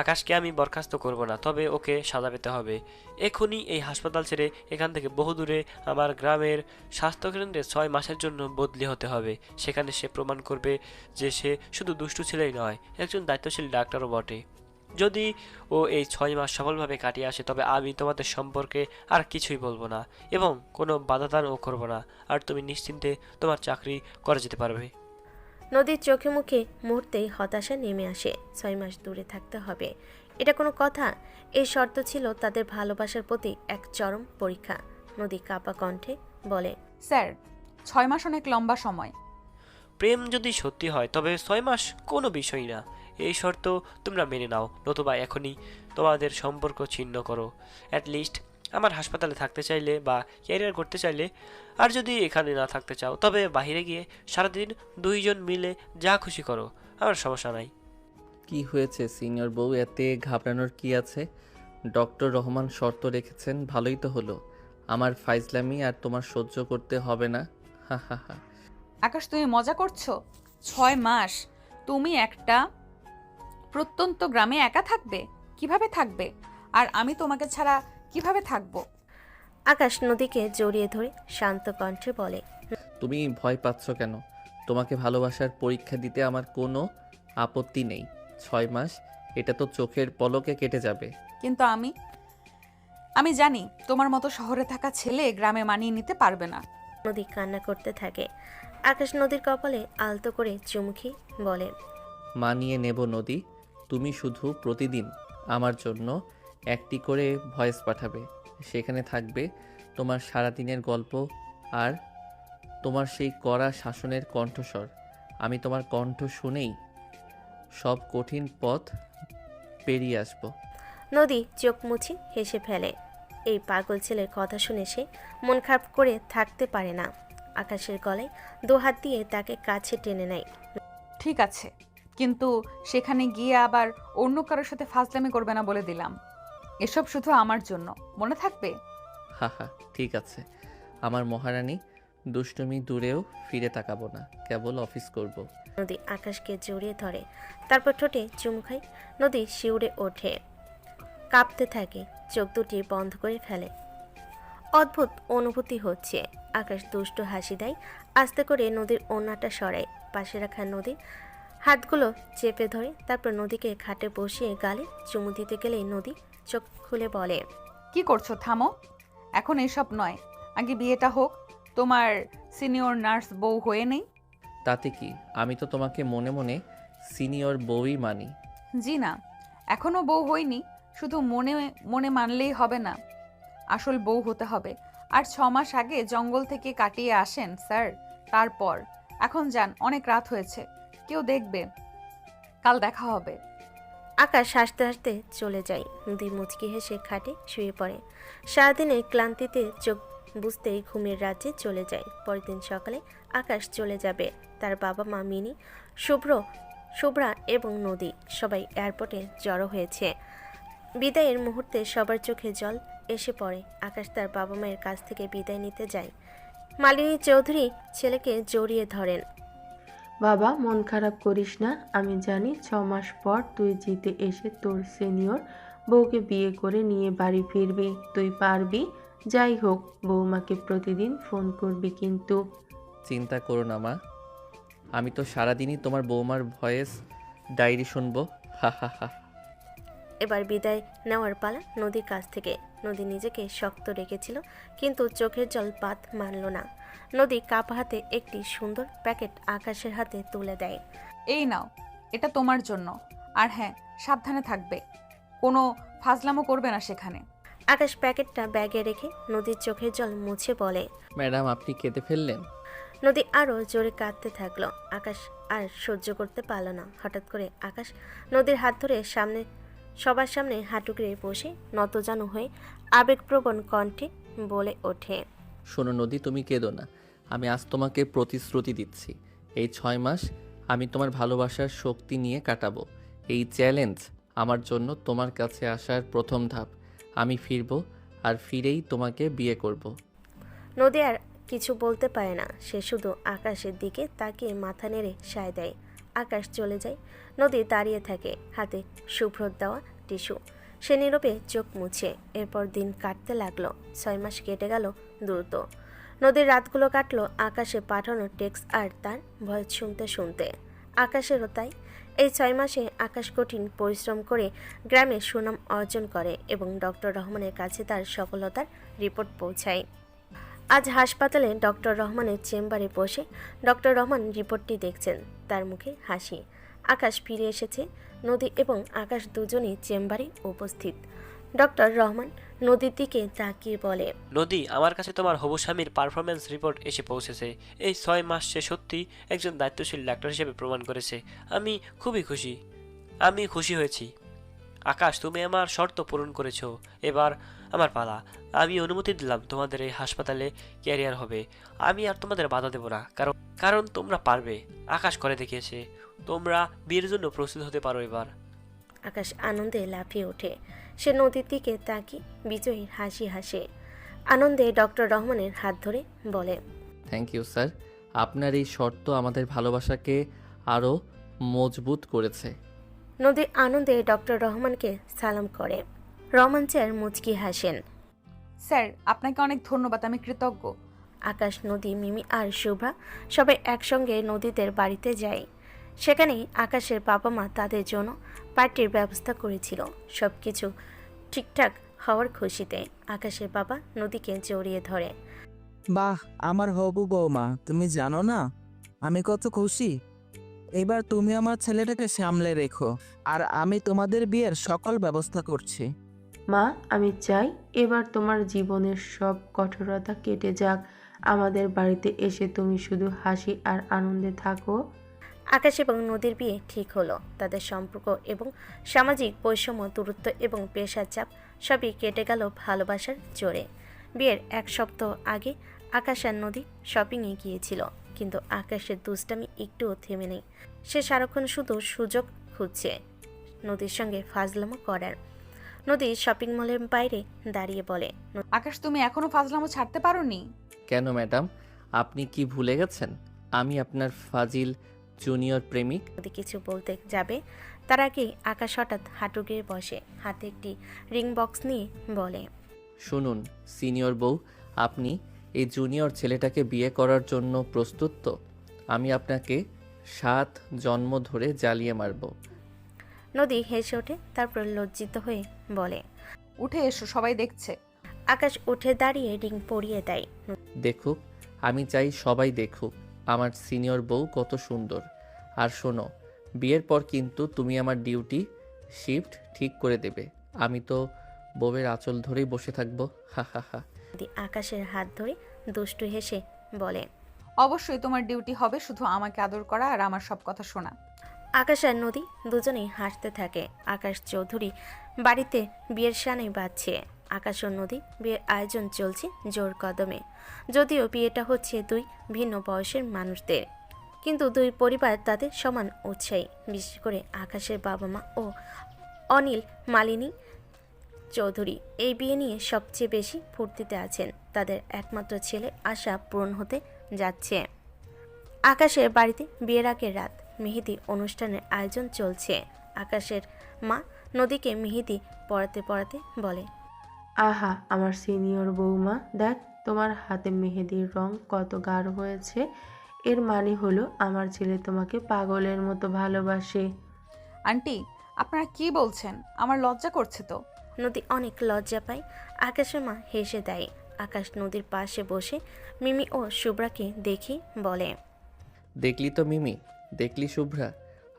S9: আকাশকে আমি বরখাস্ত করব না, তবে ওকে সাজা পেতে হবে। এখনই এই হাসপাতাল ছেড়ে এখান থেকে বহু দূরে আমার গ্রামের স্বাস্থ্যকেন্দ্রে 6 মাসের জন্য বদলি হতে হবে। সেখানে সে প্রমাণ করবে যে সে শুধু দুষ্টু ছেলেই নয়, একজন দায়িত্বশীল ডাক্তারও বটে। যদি ও এই 6 মাস সফলভাবে কাটিয়ে আসে, তবে আমি তোমাদের সম্পর্কে আর কিছুই বলবো না এবং কোনো বাধাদানও করব না, আর তুমি নিশ্চিন্তে তোমার চাকরি করে যেতে পারবে।
S3: নদীর চোখে মুখে মুহূর্তেই হতাশা নেমে আসে। 6 মাস দূরে থাকতে হবে, এটা কোনো কথা? এই শর্ত ছিল তাদের ভালোবাসার প্রতি এক চরম পরীক্ষা। নদী কাঁপা কণ্ঠে বলে,
S1: স্যার, 6 মাস অনেক লম্বা সময়।
S9: প্রেম যদি সত্যি হয় তবে 6 মাস কোনো বিষয় না। এই শর্ত তোমরা মেনে নাও, নতুবা এখনই তোমাদের সম্পর্ক ছিন্ন করো। অ্যাটলিস্ট আমার হাসপাতালে থাকতে চাইলে বা ক্যারিয়ার করতে চাইলে, আর যদি এখানে না থাকতে চাও তবে বাইরে গিয়ে সারাদিন 2 জন মিলে যা খুশি করো, আমার সমস্যা নাই।
S2: কি হয়েছে সিনিয়র বউ, এতে ঘাবড়ানোর কি আছে? ডক্টর রহমান শর্ত রেখেছেন, ভালোই তো হলো। আমার ফাইজলামি আর তোমার সহ্য করতে হবে না। হা হা হা।
S1: আকাশ, তুমি মজা করছো? 6 মাস তুমি একটা প্রত্যন্ত গ্রামে একা থাকবে? কিভাবে থাকবে? আর আমি তোমাকে ছাড়া কিভাবে থাকবো?
S3: আকাশ নদীকে জড়িয়ে ধরে শান্ত কণ্ঠে বলে,
S2: তুমি ভয় পাচ্ছ কেন? তোমাকে ভালোবাসার পরীক্ষা দিতে আমার কোনো আপত্তি নেই। 6 মাস, এটা তো চোখের পলকে কেটে যাবে।
S1: কিন্তু আমি জানি তোমার মতো শহরে থাকা ছেলে গ্রামে মানিয়ে নিতে পারবে না।
S3: নদী কান্না করতে থাকে। আকাশ নদীর কপালে আলতো করে চুমুকি বলে,
S2: মানিয়ে নেব নদী। তুমি শুধু প্রতিদিন আমার জন্য একটি করে ভয়েস পাঠাবে, সেখানে থাকবে তোমার সারাদিনের গল্প আর তোমার সেই কড়া শাসনের কণ্ঠস্বর। আমি তোমার কণ্ঠ শুনেই সব কঠিন পথ পেরিয়ে আসব।
S3: নদী চোখ মুছে হেসে ফেলে। এই পাগল ছেলের কথা শুনে সে মন খারাপ করে থাকতে পারে না। আকাশের গলায় 2 হাত দিয়ে তাকে কাছে টেনে নেয়।
S1: ঠিক আছে, কিন্তু সেখানে গিয়ে আবার অন্য কারোর সাথে ফাজলামি করবে না বলে দিলাম। এসব শুধু আমার জন্য, মনে থাকবে?
S2: হা হা, ঠিক আছে আমার মহারানী। দুষ্টুমি দূরেও ফিরে তাকাবো না, কেবল অফিস করব।
S3: নদী আকাশকে জড়িয়ে ধরে, তারপর ঠোঁটে চুমু খায়। নদী শিউরে ওঠে, কাঁপতে থাকে, চোখ দুটি বন্ধ করে ফেলে। অদ্ভুত অনুভূতি হচ্ছে। আকাশ দুষ্ট হাসি দেয়, আস্তে করে নদীর ওড়নাটা সরায়। পাশে রাখা নদীর হাতগুলো চেপে ধরে, তারপর নদীকে খাটে বসিয়ে গালে চুমু দিতে গেলেই নদী চোখ খুলে বলে,
S1: কি করছো? থামো, এখন এসব নয়, আগে বিয়েটা হোক। তোমার সিনিয়র নার্স বউ হয়ে নেই?
S2: তাতে কি, আমি তো তোমাকে মনে মনে সিনিয়র বউই মানি।
S1: জি না, এখনো বউ হইনি। শুধু মনে মনে মানলেই হবে না, আসল বউ হতে হবে। আর 6 মাস আগে জঙ্গল থেকে কাটিয়ে আসেন স্যার, তারপর। এখন যান, অনেক রাত হয়েছে। কেউ দেখবে। কাল দেখা হবে।
S3: আকাশ হাসতে হাসতে চলে যায়। নদী মুচকি হেসে খাটে শুয়ে পড়ে। সারাদিনের ক্লান্তিতে চোখ বুঝতেই ঘুমের রাজ্যে চলে যায়। পরের দিন সকালে আকাশ চলে যাবে। তার বাবা মা মিনি, শুভ্রা এবং নদী সবাই এয়ারপোর্টে জড়ো হয়েছে। বিদায়ের মুহূর্তে সবার চোখে জল এসে পড়ে। আকাশ তার বাবা মায়ের কাছ থেকে বিদায় নিতে যায়। মালিনী চৌধুরী ছেলেকে জড়িয়ে ধরেন।
S11: বাবা, মন খারাপ করিস না। আমি জানি 6 মাস পর তুই জিতে এসে তোর সিনিয়র বউকে বিয়ে করে নিয়ে বাড়ি ফিরবি। তুই পারবি। যাই হোক, বৌমাকে প্রতিদিন ফোন করবি কিন্তু।
S2: চিন্তা করো না মা, আমি তো সারাদিনই তোমার বৌমার ভয়েস ডায়েরি শুনবো। হা হা হা।
S3: এবার বিদায় নেওয়ার পালা নদীর কাছ থেকে। নদী নিজেকে শক্ত রেখেছিল, কিন্তু চোখের জল পাত মানল না। নদী কাপ হাতে একটি সুন্দর প্যাকেট আকাশের হাতে তুলে দেয়।
S1: এই নাও, এটা তোমার জন্য। আর হ্যাঁ, সাবধানে থাকবে, কোনো ফাজলামো করবে না সেখানে।
S3: আকাশ প্যাকেটটা ব্যাগে রেখে নদীর চোখের জল মুছে বলে,
S2: ম্যাডাম আপনি কেঁদে ফেললেন?
S3: নদী আরও জোরে কাঁদতে থাকলো। আকাশ আর সহ্য করতে পারল না। হঠাৎ করে আকাশ নদীর হাত ধরে সবার সামনে হাঁটু গেড়ে বসে নতজানু হয়ে আবেগপ্রবণ কণ্ঠে বলে ওঠে,
S2: শোনো নদী, তুমি কেঁদো না। আমি আজ তোমাকে প্রতিশ্রুতি দিচ্ছি, এই 6 মাস আমি তোমার ভালোবাসার শক্তি নিয়ে কাটাবো। এই চ্যালেঞ্জ আমার জন্য তোমার কাছে আসার প্রথম ধাপ। আমি ফিরবো, আর ফিরেই তোমাকে বিয়ে করব।
S3: নদী আর কিছু বলতে পারে না। সে শুধু আকাশের দিকে তাকিয়ে মাথা নেড়ে সায় দেয়। আকাশ চলে যায়। নদী দাঁড়িয়ে থাকে, হাতে শুভ্রর দেওয়া টিস্যু। সে নীরবে চোখ মুছে। এরপর দিন কাটতে লাগলো। 6 মাস কেটে গেল দ্রুত। নদীর রাতগুলো কাটলো আকাশে পাঠানো টেক্সট আর তার ভয়েস শুনতে শুনতে। আকাশেরও তাই। এই 6 মাসে আকাশ কঠিন পরিশ্রম করে গ্রামে সুনাম অর্জন করে এবং ডক্টর রহমানের কাছে তার সফলতার রিপোর্ট পৌঁছায়। আজ হাসপাতালে ডক্টর রহমানের চেম্বারে বসে ডক্টর রহমান রিপোর্টটি দেখছেন। তার মুখে হাসি। আকাশ ফিরে এসেছে। নদী এবং আকাশ দুজনেই চেম্বারে উপস্থিত। ডক্টর রহমান নদীর দিকে তাকিয়ে বলে,
S9: নদী, আমার কাছে তোমার হবু স্বামীর পারফরমেন্স রিপোর্ট এসে পৌঁছেছে। এই 6 মাস সে সত্যি একজন দায়িত্বশীল ডাক্তার হিসেবে প্রমাণ করেছে। আমি খুবই খুশি। আমি খুশি হয়েছি। আকাশ, তুমি আমার শর্ত পূরণ করেছো। এবার আমার পালা। আমি অনুমতি দিলাম তোমাদের এই হাসপাতালে ক্যারিয়ার হবে। আমি আর তোমাদের বাধা দেব না, কারণ তোমরা পারবে। আকাশ করে দেখিয়েছে। তোমরা বিয়ের জন্য প্রস্তুত হতে পারো এবার।
S3: আকাশ আনন্দে লাফিয়ে ওঠে। সে নদীর দিকে তাকিয়ে বিজয়ীর হাসি হাসে। আনন্দে ডক্টর রহমানের হাত ধরে বলে,
S2: থ্যাংক ইউ স্যার, আপনার এই শর্ত আমাদের ভালোবাসাকে আরও মজবুত করেছে।
S3: নদী আনন্দে ডক্টর রহমানকে সালাম করে। রহমান স্যার মুচকি হাসেন।
S1: স্যার, আপনাকে অনেক ধন্যবাদ, আমি কৃতজ্ঞ।
S3: আকাশ, নদী, মিমি আর শুভ্রা সবাই একসঙ্গে নদীদের বাড়িতে যায়। সেখানেই আকাশের বাবা মা তাদের জন্য পার্টির ব্যবস্থা করেছিল। সব কিছু ঠিকঠাক হওয়ার খুশিতে আকাশের বাবা নদীকে জড়িয়ে ধরে।
S12: বাহ, আমার হবু বৌমা, তুমি জানো না আমি কত খুশি। এবার তুমি আমার ছেলেটাকে সামলে রেখো, আর আমি তোমাদের বিয়ের সকল ব্যবস্থা করছি।
S11: মা, আমি চাই এবার তোমার জীবনের সব কঠোরতা কেটে যাক। আমাদের বাড়িতে এসে তুমি শুধু হাসি আর আনন্দে থাকো।
S3: আকাশ এবং নদীর বিয়ে ঠিক হলো। তাদের সম্পর্ক এবং সামাজিক বৈষম্য, দূরত্ব এবং পেশার চাপ সবই কেটে গেল ভালোবাসার জোরে। বিয়ের 1 সপ্তাহ আগে আকাশ আর নদী শপিংয়ে গিয়েছিল, কিন্তু আকাশের দুষ্টামি একটুও থেমে নেই। সে সারাক্ষণ শুধু সুযোগ খুঁজছে নদীর সঙ্গে ফাজলামো করার। নদী শপিং মলের বাইরে দাঁড়িয়ে বলে,
S1: আকাশ, তুমি এখনো ফাজলামো ছাড়তে পারোনি?
S2: কেন ম্যাডাম, আপনি কি ভুলে গেছেন আমি আপনার ফাজিল জুনিয়র প্রেমিক?
S3: নদী কিছু বলতে যাবে, তার আগেই আকাশ হঠাৎ হাঁটু গেড়ে বসে। হাতে একটি রিং বক্স নিয়ে বলে,
S2: শুনুন সিনিয়র বউ, আপনি এই জুনিয়র ছেলেটাকে বিয়ে করার জন্য প্রস্তুত তো? আমি আপনাকে 7 জন্ম ধরে জ্বালিয়ে মারব।
S3: নদী হেসে ওঠে, তারপর লজ্জিত হয়ে বলে,
S1: উঠে এসো, সবাই দেখছে।
S3: আকাশ উঠে দাঁড়িয়ে রিং পরিয়ে দেয়।
S2: দেখুক, আমি চাই সবাই দেখুক আমার সিনিয়র বউ কত সুন্দর। আর শোনো, বিয়ের পর কিন্তু তুমি আমার ডিউটি শিফট ঠিক করে দেবে। আমি তো বউয়ের আঁচল ধরেই বসে থাকবো। হা হা হা।
S3: নদী আকাশের হাত ধরে দুষ্টু হেসে বলে,
S1: অবশ্যই তোমার ডিউটি হবে শুধু আমাকে আদর করা আর আমার সব কথা শোনা।
S3: আকাশ আর নদী দুজনেই হাসতে থাকে। আকাশ চৌধুরী বাড়িতে বিয়ের সানে বাজছে। আকাশ ও নদী বিয়ের আয়োজন চলছে জোর কদমে। যদিও বিয়েটা হচ্ছে দুই ভিন্ন বয়সের মানুষদের, কিন্তু দুই পরিবার তাদের সমান উৎসাহী। বিশেষ করে আকাশের বাবা মা ও অনিল মালিনী চৌধুরী এই বিয়ে নিয়ে সবচেয়ে বেশি ফুর্তিতে আছেন। তাদের একমাত্র ছেলে আশা পূরণ হতে যাচ্ছে। আকাশের বাড়িতে বিয়ের আগের রাত মেহেদি অনুষ্ঠানের আয়োজন চলছে। আকাশের মা নদীকে মেহেদি পড়াতে পড়াতে বলে,
S11: আহা আমার সিনিয়র বৌমা, দেখ তোমার হাতে মেহেদির রং কত গাঢ় হয়েছে। এর মানে হলো আমার ছেলে তোমাকে পাগলের মতো ভালোবাসে।
S1: আন্টি, আপনারা কি বলছেন? আমার লজ্জা করছে তো।
S3: নদী অনেক লজ্জা পায়। আকাশের মা হেসে দেয়। আকাশ নদীর পাশে বসে মিমি ও শুভ্রাকে দেখি বলে,
S2: দেখলি তো মিমি, দেখলি শুভ্রা,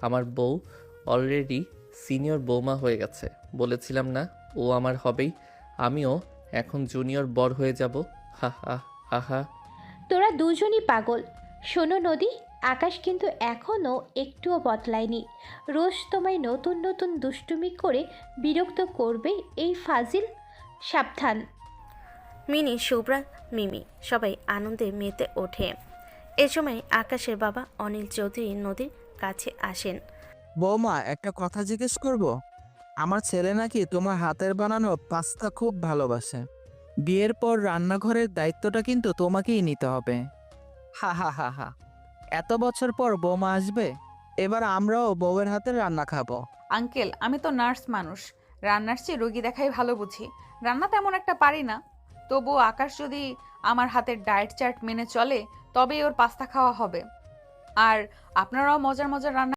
S2: আমার বউ অলরেডি সিনিয়র বৌমা হয়ে গেছে। বলেছিলাম না ও আমার হবেই, আমিও এখন জুনিয়র বর হয়ে যাব। হা হা আহা।
S4: তোরা দুজনই পাগল। শোনো নদী, আকাশ কিন্তু এখনও একটুও বদলায়নি। রোজ তোমায় নতুন নতুন দুষ্টুমি করে বিরক্ত করবে এই ফাজিল। সাবধান।
S3: মিনি, শুভ্রা, মিমি সবাই আনন্দে মেতে ওঠে। এ সময় আকাশের বাবা অনিল চৌধুরী নদীর কাছে আসেন।
S12: বৌমা, একটা কথা জিজ্ঞেস করব? আমার ছেলে নাকি তোমার হাতের বানানো পাস্তা খুব ভালোবাসে। বিয়ের পর রান্নাঘরের দায়িত্বটা কিন্তু তোমাকেই নিতে হবে। হা হা হা হা। এত বছর পর বৌমা আসবে, এবার আমরাও বউয়ের হাতের রান্না খাবো।
S1: আঙ্কেল, আমি তো নার্স মানুষ, রান্নার চেয়ে রোগী দেখাই ভালো বুঝি। রান্না তেমন একটা পারি না, তবুও আকাশ যদি আমার হাতের ডায়েট চার্ট মেনে চলে তবেই ওর পাস্তা খাওয়া হবে। আর আপনারাও মজার মজার রান্না